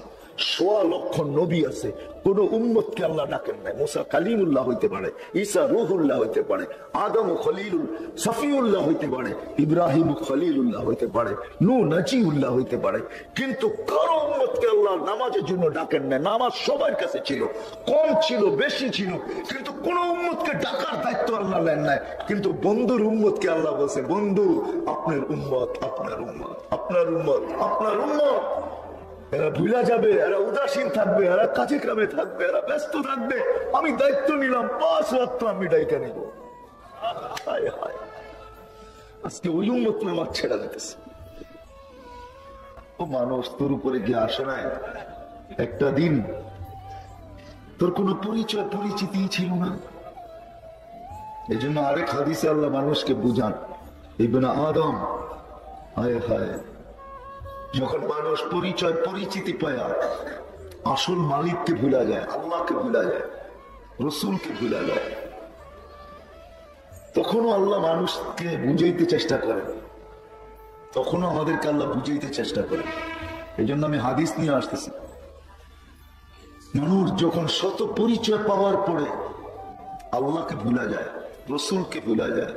1.25 লক্ষ নবী আছে, কোন উম্মতকে আল্লাহ ডাকেন নাই। মুসা কালিমুল্লাহ হইতে পারে, ঈসা রূহুল্লাহ হইতে পারে, আদম খলিলুল সফিউল্লাহ হইতে পারে, ইব্রাহিম খলিলুল্লাহ হইতে পারে, নূহ নাজিউল্লাহ হইতে পারে, কিন্তু কারো উম্মতকে আল্লাহ নামাজের জন্য ডাকেন নাই। নামাজ সবার কাছে ছিল, কম ছিল বেশি ছিল, কিন্তু কোন উম্মতকে ডাকার দায়িত্ব আল্লাহ নেন নাই। কিন্তু বন্ধুর উম্মতকে আল্লাহ বলছে, বন্ধু আপনার উম্মত, আপনার উম্মত, আপনার উম্মত, আপনার উম্মত। এরা ভুলা যাবে, এরা উদাসীন থাকবে, এরা কাজে কামে থাকবে, এরা ব্যস্ত থাকবে, আমি দায়িত্ব নিলাম 5 ওয়াক্ত আমি দায়িত্ব নিব। হায় হায়, আজকে ওই উম্মত আমার ছেড়া দিতেছে। ও মানুষ, তোর উপরে গিয়ে আসে নাই একটা দিন তোর কোন পরিচয় পরিচিতি ছিল না। এই জন্য আরেক হাদিসে আল্লাহ মানুষকে বুঝান, ইবনে আদম, হায় হায়, যখন মানুষ পরিচয় পরিচিতি পায় আসল মালিককে ভুলা যায়, আল্লাহকে ভুলা যায়, রসুলকে ভুলা যায়, তখনও আল্লাহ মানুষকে বুঝাইতে চেষ্টা করেন, তখনও আমাদেরকে আল্লাহ বুঝাইতে চেষ্টা করেন। এই জন্য আমি হাদিস নিয়ে আসতেছি। মানুষ যখন শত পরিচয় পাওয়ার পরে আল্লাহকে ভুলা যায়, রসুলকে ভুলা যায়,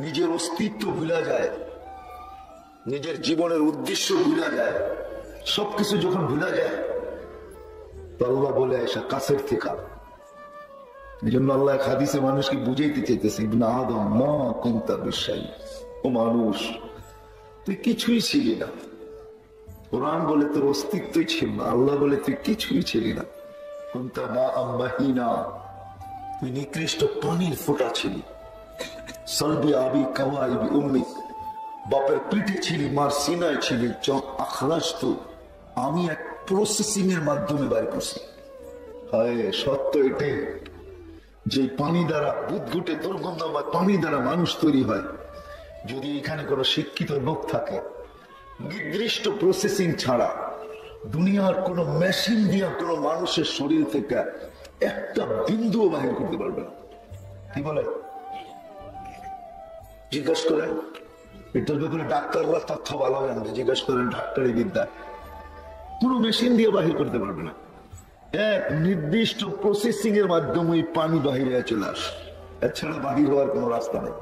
নিজের অস্তিত্ব ভুলা যায়, নিজের জীবনের উদ্দেশ্য ভুলা যায়, সবকিছু যখন ভুলা যায় তো আল্লাহ বলে আসা কাছের থেকে। এই জন্য আল্লাহ হাদিসে মানুষকে বুঝাইতে চাইতেছে, ইবনে আদম মা কুনতা বিশাই, ও মানুষ তুই কিছুই ছিলি না। কোরআন বলে তোর অস্তিত্বই ছিল না, আল্লাহ বলে তুই কিছুই ছিলি না। কুনতা মা আম্মাহিনা, তুই নিকৃষ্ট পানির ফোঁটা ছিলি। সলবি আবি কাওয়াইবি উম্মিক, বাপের পিঠে ছিলি, মার সিনায় ছিলি। আখরাজতু, আমি এক প্রসেসিং এর মাধ্যমে বের করছি। হায়, সত্য এটাই যে পানি দ্বারা, বুদগুটে দুর্গন্ধময় পানি দ্বারা মানুষ তৈরি হয়। যদি এখানে কোনো শিক্ষিত লোক থাকে, নির্দিষ্ট প্রসেসিং ছাড়া দুনিয়ার কোন মেশিন দিয়ে কোনো মানুষের শরীর থেকে একটা বিন্দুও বাহির করতে পারবে না। কি বলে? জিজ্ঞাসা করেন, এটার ব্যাপারে ডাক্তাররা তথ্য ভালো জানবে, জিজ্ঞাসা করেন ডাক্তারি বিদ্যা, কোন মেশিন দিয়ে বাহির করতে পারবে না। এক নির্দিষ্ট প্রসেসিং এর মাধ্যমে পানি বাহিরে চলে আসে, এছাড়া বাহির হওয়ার কোন রাস্তা নেই,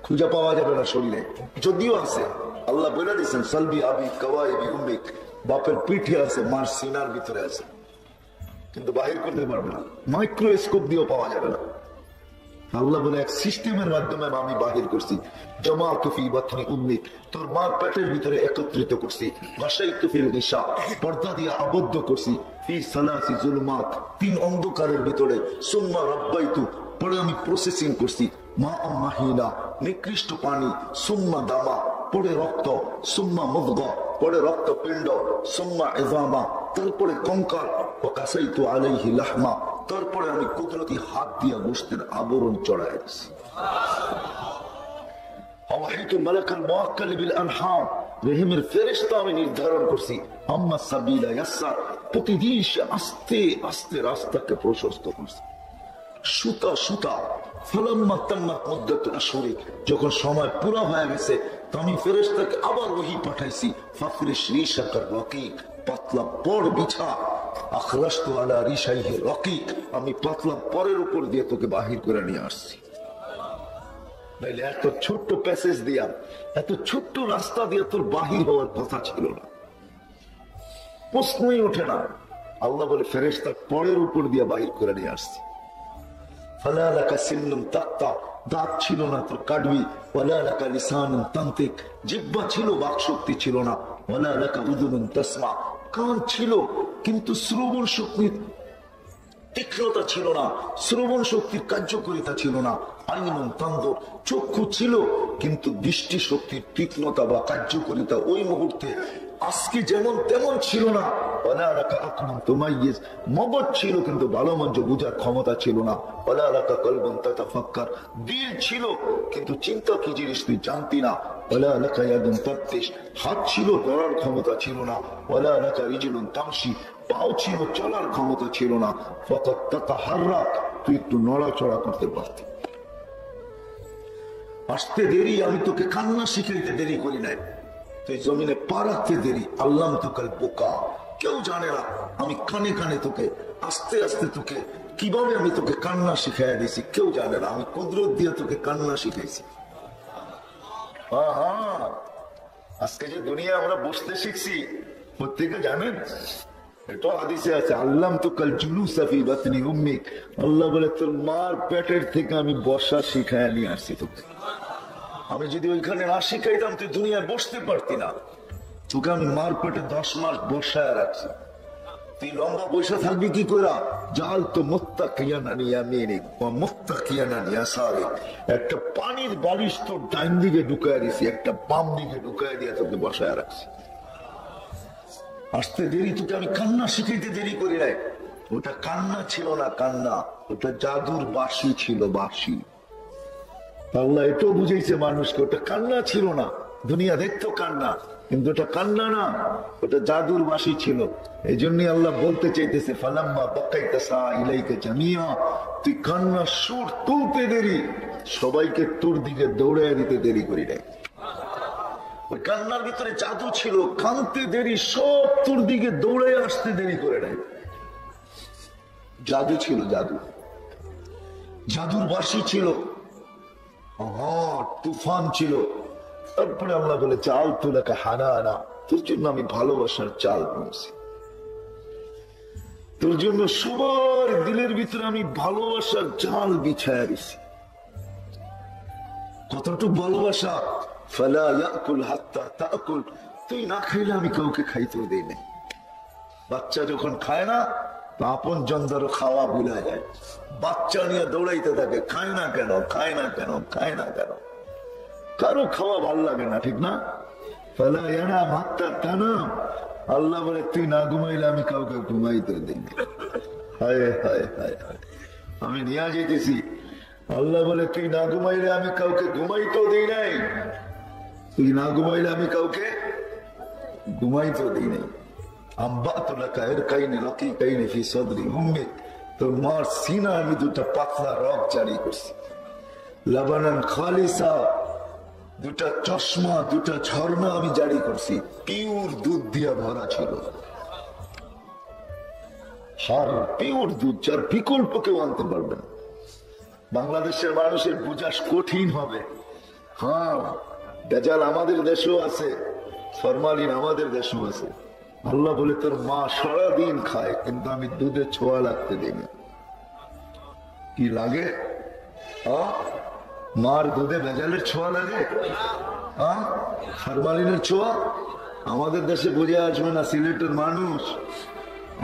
খুঁজে পাওয়া যাবে না শরীরে। যদিও আছে, আল্লাহ বলে দিচ্ছেন সলবি আবি কাওয়াইবি উম্মিক, বাপের পিঠে আছে, মার সিনার ভিতরে আছে, কিন্তু বাহির করতে পারবে না, মাইক্রোস্কোপ দিয়েও পাওয়া যাবে না। আল্লাহ বলে এক সিস্টেমের মাধ্যমে আমি বাহির করছি। জমা তুফি বাতনি উম্মিক, তোর মার পেটের ভিতরে একত্রিত করছি। ভাষাইতু ফিল নিশা, পর্দা দিয়ে আবদ্ধ করছি। ফি সালাসি জুলমাত, 3 অন্ধকারের ভিতরে। সুম্মা রাব্বাইতু, পরে আমি প্রসেসিং করছি। মা আম্মাহিনা, নিকৃষ্ট পানি। সুম্মা দামা, পরে রক্ত। সুম্মা মুদগা, পরে রক্তপিণ্ড। সুম্মা ইযামা, তারপরে কঙ্কাল। ওয়া কাসাইতু আলাইহি লাহমা, তারপরে আমি কুদরতি হাত দিয়ে গোশতের আবরণ চড়াই দিছি। আওয়াহিতু মালাকাল মুআক্কাল বিল আনহাম, রহিমের ফেরেশতা আমি নির্ধারণ করছি। আম্মা সাবিলা ইয়াসসার, প্রতিদিন সে আস্তে আস্তে রাস্তাকে প্রশস্ত করছে। সুতা সুতা। ফালাম্মা তাম্মাত মুদ্দাতুল আশহুরি, যখন সময় পুরো হয়ে গেছে তো আমি ফেরেশতাকে আবার ওহী পাঠাইছি। ফাফরিশ রিশাকার রাকিক, পাতলা পর বিছা। আখরাজতু আলা রিশাইহি রাকিক, আমি পাতলা পরের উপর দিয়ে তোকে বাহির করে নিয়ে আসছি। নাইলে এত ছোট্ট প্যাসেজ দিয়া, এত ছোট্ট রাস্তা দিয়ে তোর বাহির হওয়ার কথা ছিল না, প্রশ্নই ওঠে না। আল্লাহ বলে ফেরেশতা পরের উপর দিয়ে বাহির করে নিয়ে আসছি। ফালা লাকা সিন্নুম তাক্তা, দাঁত ছিল না তোর কাটবি। ওয়ালা লাকা লিসানুন তানতিক, জিহ্বা ছিল বাক শক্তি ছিল না। ওয়ালা লাকা উযুনুন তাসমা, কান ছিল কিন্তু শ্রবণ শক্তির তীক্ষ্ণতা ছিল না, শ্রবণ শক্তির কার্যকারিতা ছিল না। আইনুন তানজুর, চক্ষু ছিল কিন্তু দৃষ্টি শক্তির তীক্ষ্ণতা বা কার্যকারিতা ওই মুহূর্তে আজকে যেমন তেমন ছিল না, মগজ ছিল কিন্তু ভালো মন্দ বুঝার ক্ষমতা ছিল না, দিল ছিল কিন্তু চিন্তা কি জিনিস তুই জানতি না, হাত ছিল ধরার ক্ষমতা ছিল না, পাও ছিল চলার ক্ষমতা ছিল না, তুই একটু নড়াচড়া করতে পারতি। আসতে দেরি, আমি তোকে কান্না শিখাইতে দেরি করি নাই, তুই জমিনে পা রাখতে দেরি। আল্লাহ তো কাল বোকা, কেউ জানে না আমি কানে কানে তোকে আস্তে আস্তে তোকে কিভাবে আমি তোকে কান্না শিখাইয়া দিছি, কেউ জানে না। আমি কুদরত দিয়ে তোকে কান্না শিখাইছি। আজকে যে দুনিয়া আমরা বসতে শিখছি প্রত্যেকে জানেন, এটা হাদিসে আছে, আল্লাহ তো কাল জুলুসা ফি বাতনি উম্মিক, আল্লাহ বলে তোর মার পেটের থেকে আমি বসা শিখাইয়া নিয়ে আসছি তোকে। আমি যদি ওইখানে না শিখাইতাম তুই দুনিয়ায় বসতে পারতি না। তোকে আমি মার পেটে 10 মাস বসায় রাখছি, তুই লম্বা বসে থাকবি কি করে? জাল তো একটা পানির বালিশ তোর ডাইন দিকে ঢুকায় দিছি, একটা বাম দিকে ঢুকায় দিয়ে তোকে বসায় রাখছি। আসতে দেরি, তোকে আমি কান্না শিখাইতে দেরি করি নাই। ওটা কান্না ছিল না, কান্না ওটা জাদুর বাঁশি ছিল, বাঁশি। আল্লাহ এটাও বুঝেছে মানুষকে, ওটা কান্না ছিল না। দুনিয়া দেখতো কান্না, কিন্তু ওটা কান্না না, ওটা জাদুর বাঁশি ছিল। এই জন্যই আল্লাহ বলতে চাইতেছে, ফালাম্মা বাকাইতাসা ইলাইকা জামিয়া, তুই কান্নার সুর তুলতে দেরি, সবাইকে তোর দিকে দৌড়ায় দিতে দেরি করি নাই। ওই কান্নার ভিতরে জাদু ছিল, কানতে দেরি, সব তোর দিকে দৌড়ে আসতে দেরি করে নাই। জাদু ছিল, জাদু, জাদুর বাঁশি ছিল, তুফান ছিল। তারপরে আল্লাহ বলে, চাল তোলাকে হানা আনা, তোর জন্য আমি ভালোবাসার চাল বলছি, তোর জন্য সবার দিলের ভিতরে আমি ভালোবাসার জাল বিছায়া দিছি। কতটুকু ভালোবাসা, ফালা ইয়াকুল হাত্তা তাকুল, তুই না খাইলে আমি কাউকে খাইতে দেই না। বাচ্চা যখন খায় না, আপন জনদেরও খাওয়া ভুলে যায়, বাচ্চা নিয়ে দৌড়াইতে থাকে, খায় না কেন, খায় না কেন, খায় না কেন, কারো খাওয়া ভাল লাগে না, ঠিক না? আল্লাহ বলে, তুই না ঘুমাইলে আমি কাউকে ঘুমাইতে দিই না। হায় হায় হায় হায়, আমি নিয়ে যেতেছি। আল্লাহ বলে, তুই না ঘুমাইলে আমি কাউকে ঘুমাইতেও দিই নাই, তুই না ঘুমাইলে আমি কাউকে ঘুমাইতেও দিই নাই। তোর মার সিনা আমি দুটা পাতলা রক জারি করছি, লাবানান খালিসা, দুটা চশমা, দুটা ঝর্ণা আমি জারি করছি, পিওর দুধ দিয়া ভরা ছিল। হার পিওর দুধ, যার বিকল্প কেউ আনতে পারবে না। বাংলাদেশের মানুষের বুঝাস কঠিন হবে। হ্যাঁ, বেজাল আমাদের দেশেও আছে, ফরমালিন আমাদের দেশেও আছে। আল্লাহ বলে, তোর মা সারাদিন খায়, কিন্তু আমি দুধে ছোঁয়া লাগতে দিই না। কি লাগে? মার দুধে ভেজালের ছোঁয়া লাগে? ফরমালিনের ছোঁয়া আমাদের দেশে বুঝে আসবে না। সিলেটের মানুষ,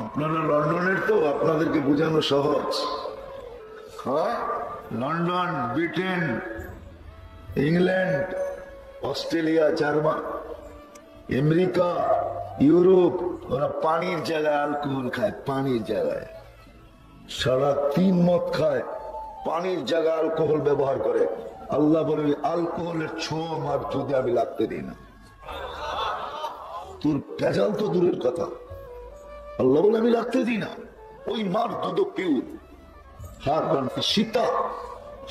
আপনারা লন্ডনের, তো আপনাদেরকে বোঝানো সহজ। হ্যাঁ, London, Britain, England, Australia, German, America, Europe, ওরা পানির জায়গায় অ্যালকোহল খায়, পানির জায়গায় সারা দিন মদ খায়, পানির জায়গায় অ্যালকোহল ব্যবহার করে। আল্লাহ বলে, অ্যালকোহলের ছোঁয়া মার দুধে আমি লাগতে দিই না। তোর ভেজাল তো দূরের কথা, আল্লাহ বলে আমি লাগতে দিই না। ওই মার দুধ পিউর। হার শীতা,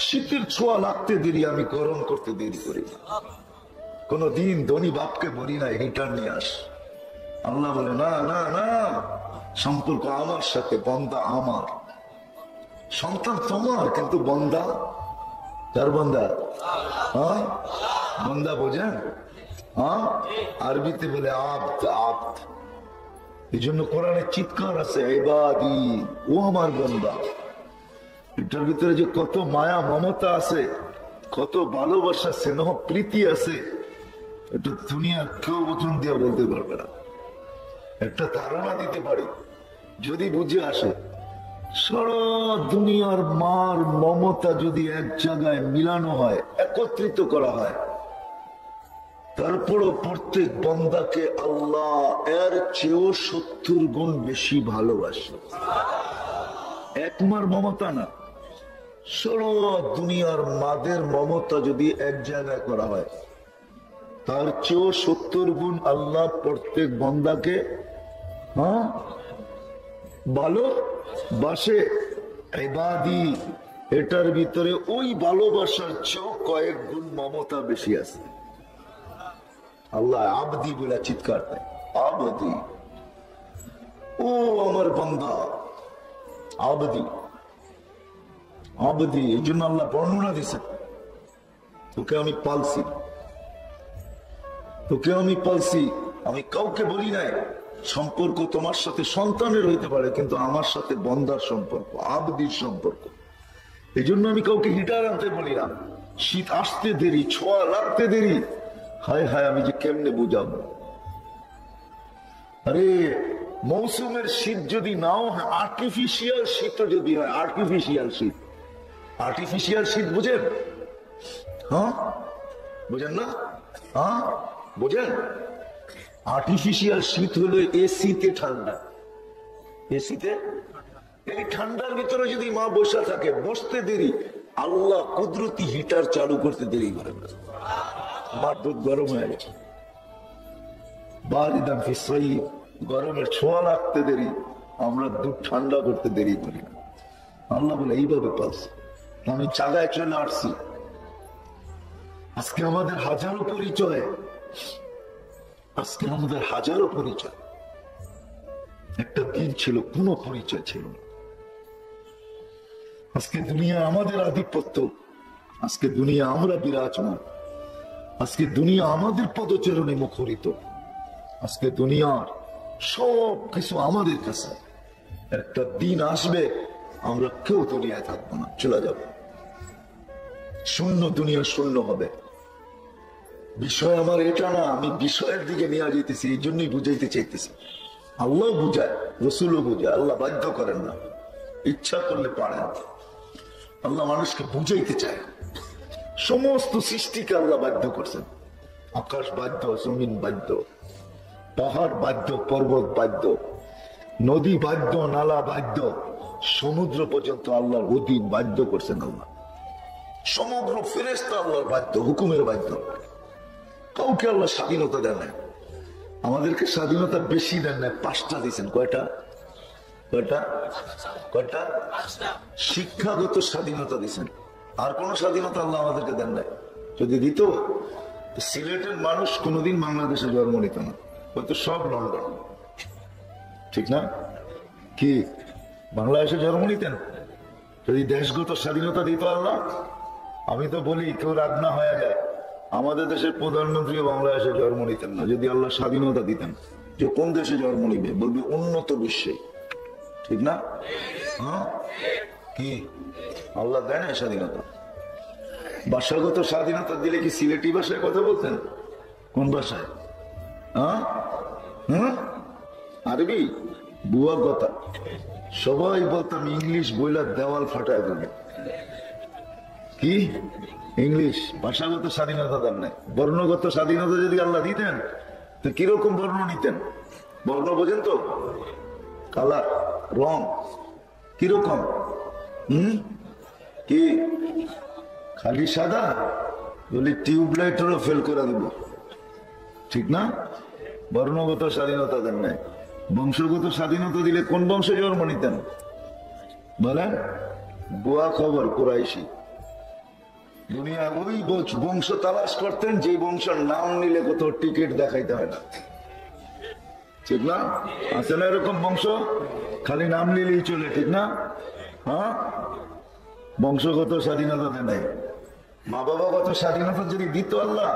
শীতের ছোঁয়া লাগতে দেরি, আমি গরম করতে দেরি করি না। কোনদিন ধনী বাপকে বলি না হিটার নিয়ে আস। আল্লাহ বলে, না না না, সম্পর্ক আমার সাথে, বন্দা আমার, সন্তান তোমার, কিন্তু বন্দা কার? বন্দা, হ্যাঁ, বন্দা বোঝেন? হ্যাঁ, আরবিতে বলে আব্দ, আব্দ। এই জন্য কোরআনে চিৎকার আছে, ইবাদি, ও আমার বন্দা। এটার ভিতরে যে কত মায়া মমতা আছে, কত ভালোবাসা, স্নেহ, প্রীতি আছে, এটা দুনিয়ার কেউ বচন দিয়ে বলতে পারবে না। একটা ধারণা দিতে পারি, যদি বুঝে আসে। সারা দুনিয়ার মার মমতা যদি এক জায়গায় মিলানো হয়, একত্রিত করা হয়, তারপরও প্রত্যেক বান্দাকে আল্লাহ এর চেয়েও 70 গুণ বেশি ভালোবাসে। একমার মমতা না, সারা দুনিয়ার মাদের মমতা যদি এক জায়গায় করা হয় তার চেয়েও 70 গুণ আল্লাহ প্রত্যেক বান্দাকে ভালোবাসে। ইবাদি, এটার ভিতরে ওই ভালোবাসার চেয়েও কয়েক গুণ মমতা বেশি আছে। আল্লাহ আবদি বলে চিৎকার দেয়, আবদি, ও আমার বান্দা, আবদি আবদি। এই জন্য আল্লাহ বর্ণনা দিছে, তোকে আমি পালছি, তোকে আমি পালছি। আমি কাউকে বলি নাই সম্পর্ক তোমার সাথে সন্তানের হইতে পারে, কিন্তু আমার সাথে বন্দার সম্পর্ক, আবদির সম্পর্ক। এই জন্য আমি কাউকে হিটার আনতে বলি না। শীত আসতে দেরি, ছোঁয়া লাগতে দেরি, হায় হায় আমি যে কেমনে বুঝাবো। আরে মৌসুমের শীত যদি নাও হয়, আর্টিফিশিয়াল শীত যদি হয়, আর্টিফিশিয়াল শীত, আর্টিফিশিয়াল শীত বুঝেন? বুঝেন না? বুঝেন? আর্টিফিশিয়াল শীত হলো এসিতে ঠান্ডা, এসিতে। এই ঠান্ডার ভিতরে যদি মা বসে থাকে, বসতে দেরি, আল্লাহ কুদরতি হিটার চালু করতে দেরি করে, মার দুধ গরম হয়ে গেছে, বারিদান ফি সাইয়্যিব, গরমের ছোঁয়া লাগতে দেরি, আমরা দুধ ঠান্ডা করতে দেরি করি না। আল্লাহ বলে এইভাবে পাস। আমি চাগায় চলে আসছি। আজকে আমাদের হাজারো পরিচয়, আজকে আমাদের হাজারো পরিচয়। একটা দিন ছিল কোনো পরিচয় ছিল না। আজকে দুনিয়া আমাদের আধিপত্য, আজকে দুনিয়া আমরা বিরাজমান, আজকে দুনিয়া আমাদের পদচরণে মুখরিত, আজকে দুনিয়ার সব কিছু আমাদের কাছে। একটা দিন আসবে আমরা কেউ দুনিয়ায় থাকবো না, চলে যাব, শূন্য, দুনিয়া শূন্য হবে। বিষয় আমার এটা না, আমি বিষয়ের দিকে নিয়ে যেতেছি, এই জন্যই বুঝাইতে চাইতেছি। আল্লাহ বুঝায়, রসুলও বুঝায়, আল্লাহ বাধ্য করেন না, ইচ্ছা করলে পারেন। আল্লাহ মানুষকে বুঝাইতে চায়। সমস্ত সৃষ্টিকে আল্লাহ বাধ্য করছেন। আকাশ বাধ্য, জমিন বাধ্য, পাহাড় বাধ্য, পর্বত বাধ্য, নদী বাধ্য, নালা বাধ্য, সমুদ্র পর্যন্ত আল্লাহর অধীন, বাধ্য করছেন আল্লাহ। সমগ্র ফেরেশতা আল্লাহর বাধ্য, হুকুমের বাধ্য। কাউকে আল্লাহ স্বাধীনতা দেন না। আমাদেরকে স্বাধীনতা বেশি দেন না, 5টা দিয়েছেন। কয়টা? কয়টা? কয়টা? শিক্ষাগত স্বাধীনতা দিয়েছেন। আর কোন স্বাধীনতা আল্লাহ আমাদেরকে দেন নাই। যদি দিত, সিলেটের মানুষ কোনোদিন বাংলাদেশে জন্ম নিত না, হয়তো সব লন্ডন, ঠিক না? কি বাংলাদেশে জন্ম নিতেন যদি দেশগত স্বাধীনতা দিত আল্লাহ? আমি তো বলি, কেউ রাগ না হয়ে যায়, আমাদের দেশের প্রধানমন্ত্রী বাংলাদেশে জন্ম নিতেন না যদি আল্লাহ স্বাধীনতা দিতেন। যে কোন দেশে জন্ম নিবে? বলবি উন্নত বিশ্বে, ঠিক না? কি আল্লাহ দেয় না স্বাধীনতা? ভাষাগত স্বাধীনতা দিলে কি সিলেটি ভাষায় কথা বলতেন? কোন ভাষায়? আরবি? বুয়া কথা। সবাই বলতাম ইংলিশ বইলা দেওয়াল ফাটায় দেবে। কি ইংলিশ? ভাষাগত স্বাধীনতা দেন নাই। বর্ণগত স্বাধীনতা যদি আল্লাহ দিতেন তো কিরকম বর্ণ নিতেন? বর্ণ বোঝেন তো? কালার, রং কিরকম? কি খালি সাদা? বলি টিউবলাইটেরও ফেল করে দেব, ঠিক না? বর্ণগত স্বাধীনতা দেন নাই। বংশগত স্বাধীনতা দিলে কোন বংশে জন্ম নিতেন বলেন? বুয়া খবর, কুরাইশি। দুনিয়া ওই বংশ তালাশ করতেন যে বংশের নাম নিলে কোথাও টিকিট দেখাইতে হয় না, ঠিক না? আছে না এরকম বংশ? খালি নাম নিলেই চলে, ঠিক না? বংশগত স্বাধীনতা দেয় নাই। মা বাবাগত স্বাধীনতা যদি দিত আল্লাহ,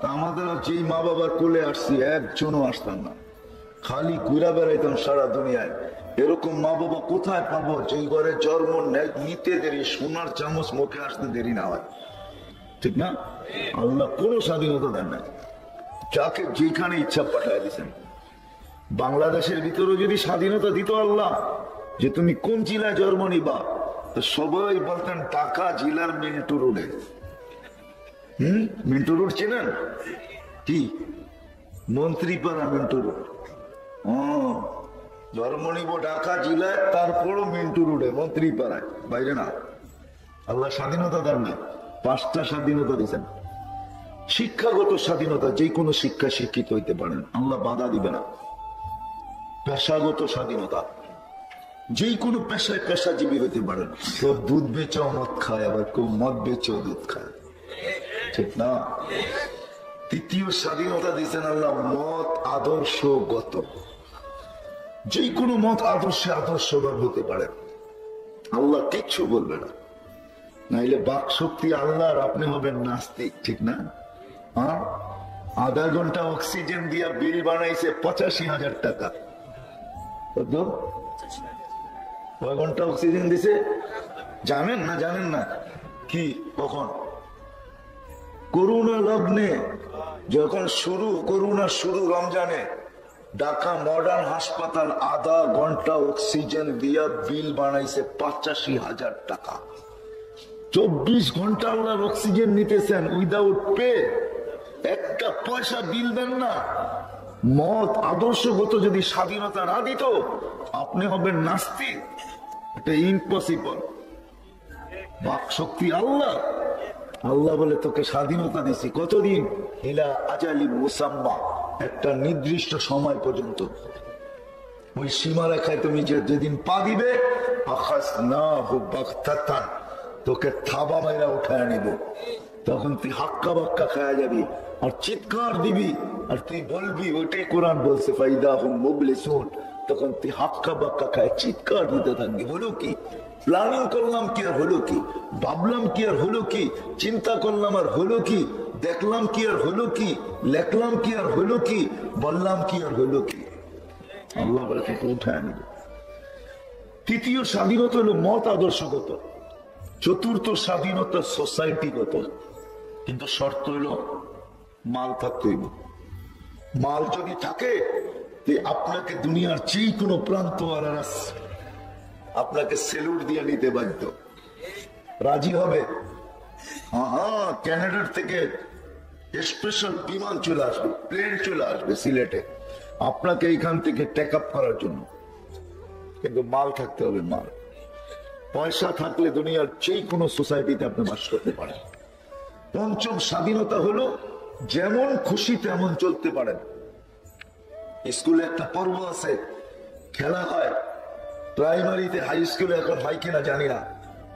তা আমাদের যেই মা বাবার কোলে আসছি একজনও আসতাম না, খালি ঘুরা বেড়াইতাম সারা দুনিয়ায়। এরকম মা বাবা কোথায় পাবো যেই ঘরে জন্ম নিতে দেরি, সোনার চামচ মুখে আসতে দেরি না হয়, ঠিক না? আল্লাহ কোনো স্বাধীনতা দেন নাই, যাকে যেখানে ইচ্ছা পাঠায় দিচ্ছেন। বাংলাদেশের ভিতরে যদি স্বাধীনতা দিত আল্লাহ, যে তুমি কোন জেলায় জন্ম নিবা, তো সবাই বলতেন ঢাকা জেলার মিন্টু রোডে। মিন্টু রোড চেনেন? কি মন্ত্রীপাড়া মিন্টু রোড, ধর্ম নিব ঢাকা জেলায়, তারপরও মিন্টু রোডে মন্ত্রীপাড়ায়, বাইরে না। আল্লাহ স্বাধীনতা দেন না, 5টা স্বাধীনতা দিয়েছেন। শিক্ষাগত স্বাধীনতা, যে কোনো শিক্ষা শিক্ষিত হইতে পারেন, আল্লাহ বাধা দিবে না। পেশাগত স্বাধীনতা, যে কোনো পেশায় পেশাজীবী হইতে পারেন। কেউ দুধ বেচেও মদ খায়, আবার কেউ মদ বেচেও দুধ খায়, ঠিক না? তৃতীয় স্বাধীনতা দিয়েছেন আল্লাহ মত আদর্শগত, যে কোনো মত আদর্শবান হতে পারে, আল্লাহ কিচ্ছু বলবে না। নাইলে বাক শক্তি আল্লাহর, আপনি হবেন নাস্তিক, ঠিক না? আধা ঘন্টা অক্সিজেন দিয়া বিল বানাইছে 85,000 টাকা। কয় ঘন্টা অক্সিজেন দিছে জানেন না? জানেন না কি? কখন? করোনা লগ্নে, যখন করোনা শুরু রমজানে, ঢাকা মডার্ন হাসপাতাল আধা ঘন্টা অক্সিজেন দিয়া বিল বানাইছে 85,000 টাকা। 24 ঘন্টা আপনার অক্সিজেন নিতেছেন উইদাউট পে, একটা পয়সা বিল দেন না। মত আদর্শগত যদি স্বাধীনতা না দিত, আপনি হবেন নাস্তিক। এটা ইম্পসিবল। বাক শক্তি আল্লাহ, আল্লাহ বলে তোকে স্বাধীনতা দিছি। কতদিন? ইলা আজালি মুসাম্মা, একটা নির্দিষ্ট সময় পর্যন্ত। ওই সীমারেখায় তুমি যেদিন পা দিবে, তোকে থাবা মাইরা উঠায় নিব। তখন তুই হাক্কা বাক্কা খায়া যাবি আর চিৎকার দিবি, আর তুই বলবি ওইটাই কোরআন বলছে ফাইদা হুম মুবলিসুন। তখন তুই হাক্কা বাক্কা খায় চিৎকার দিতে থাকবি। হলো কি? প্ল্যানিং করলাম কি আর হলো কি? ভাবলাম কি আর হলো কি? চিন্তা করলাম আর হলো কি? দেখলাম কি আর হলো কি? লেখলাম কি আর হলো কি? বললাম কি আর হলো কি? আল্লাহ উঠায় নিবে। তৃতীয় স্বাধীনতা হলো মত আদর্শগত। চতুর্থ স্বাধীনতা সোসাইটিগত। কিন্তু শর্ত হলো মাল থাকতে হইব। মাল যদি থাকে, আপনাকে দুনিয়ার যে কোনো প্রান্ত আর আপনাকে সেলুট দিয়ে নিতে বাধ্য। রাজি হবে? হ্যাঁ, ক্যানাডার থেকে স্পেশাল বিমান চলে আসবে, প্লেন চলে আসবে সিলেটে আপনাকে এখান থেকে টেক আপ করার জন্য। কিন্তু মাল থাকতে হবে। মাল, পয়সা থাকলে দুনিয়ার যে কোনো সোসাইটিতে আপনি বাস করতে পারেন। পঞ্চম স্বাধীনতা হলো যেমন খুশি তেমন চলতে পারেন। স্কুলে একটা পর্ব আছে, খেলা হয়। প্রাইমারিতে, হাই স্কুলে এখন হয় কিনা জানি না,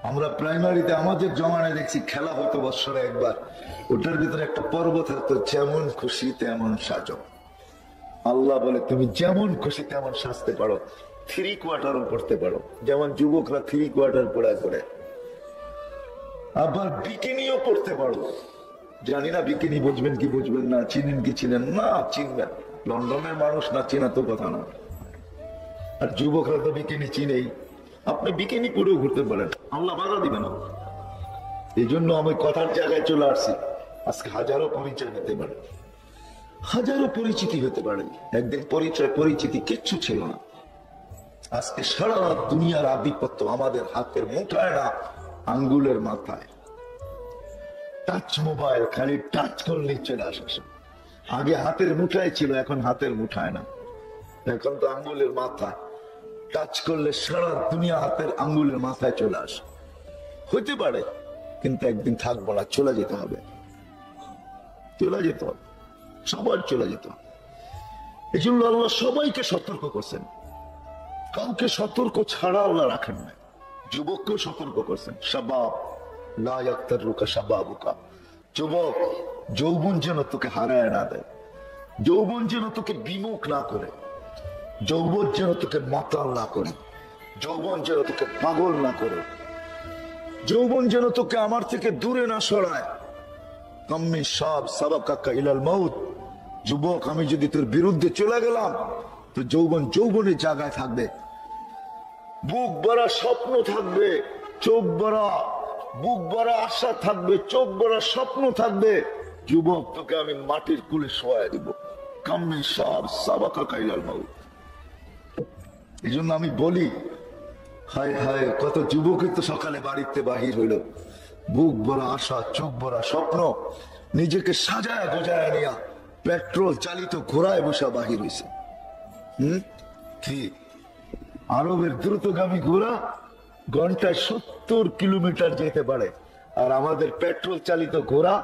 আমরা প্রাইমারিতে আমাদের জমানায় দেখছি খেলা হতো বৎসরে একবার। ওটার ভিতরে একটা পর্ব থাকতো, যেমন খুশি তেমন সাজো। আল্লাহ বলে তুমি যেমন খুশি তেমন সাজতে পারো, 3 কোয়ার্টারও পড়তে পারো, যেমন যুবকরা 3 কোয়ার্টার পড়া করে। আবার বিকিনিও পড়তে পারো। জানি না বিকিনি বুঝবেন কি বুঝবেন না, চিনেন কি চিনেন না, চিনবেন। লন্ডনের মানুষ না চিনা তো কথা না। আর যুবকরা তো বিকিনি চিনেই। আপনি বিকিনি পরেও ঘুরতে পারেন, আল্লাহ বাধা দিবে না। এই জন্য আমি কথার জায়গায় চলে আসছি। আজকে হাজারো পরিচয় নিতে পারে, হাজারো পরিচিতি হতে পারে। একদিন পরিচিতি কিচ্ছু ছিল না। আজকে সারা দুনিয়ার আধিপত্য আমাদের হাতের মুঠায় না, আঙ্গুলের মাথায়। টাচ মোবাইল, খালি টাচ করলেই চলে আসে। আগে হাতের মুঠায় ছিল, এখন হাতের মুঠায় না, এখন তো আঙ্গুলের মাথায়। টাচ করলে সারা দুনিয়া হাতের আঙ্গুলের মাথায় চলে আসে। হইতে পারে, কিন্তু একদিন থাকবো না, চলে যেতে হবে। চলে যেতে হবে, সবার চলে যেতে হবে। এই জন্য আল্লাহ সবাইকে সতর্ক করছেন। কাউকে সতর্ক ছাড়া আল্লাহ রাখেন না। যুবককেও সতর্ক করছেন, শাবাব লা ইয়াক্তারুকা শাবাবুকা। যুবক, যৌবন যেন তোকে হারায় না দেয়, যৌবন যেন তোকে বিমুখ না করে, যৌবন যেন তোকে মাতাল না করে, যৌবন যেন তোকে পাগল না করে, যৌবন যেন তোকে আমার থেকে দূরে না সরায়। কাম্মি সাব সাবাকাকা ইলাল মাউত। যুবক, আমি যদি তোর বিরুদ্ধে চলে গেলাম, তো যৌবন যৌবনের জায়গায় থাকবে, বুক ভরা স্বপ্ন থাকবে, চোখ ভরা, বুক ভরা আশা থাকবে, চোখ ভরা স্বপ্ন থাকবে। যুবক, তোকে আমি মাটির কুলে শোয়া দিব। কাম্মি সাব সাবাকাকা ইলাল মাউত। এই জন্য আমি বলি, হায় হায়, কত যুবকের তো সকালে বাড়িতে বাহির হইল, বুক ভরা আশা, চোখ ভরা স্বপ্ন, নিজেকে সাজায় গোজায় নিয়া পেট্রোল চালিত ঘোড়ায় বসা বাহির হয়েছে। কি আরবের দ্রুতগামী ঘোড়া ঘন্টায় 70 কিলোমিটার যেতে পারে, আর আমাদের পেট্রোল চালিত ঘোড়া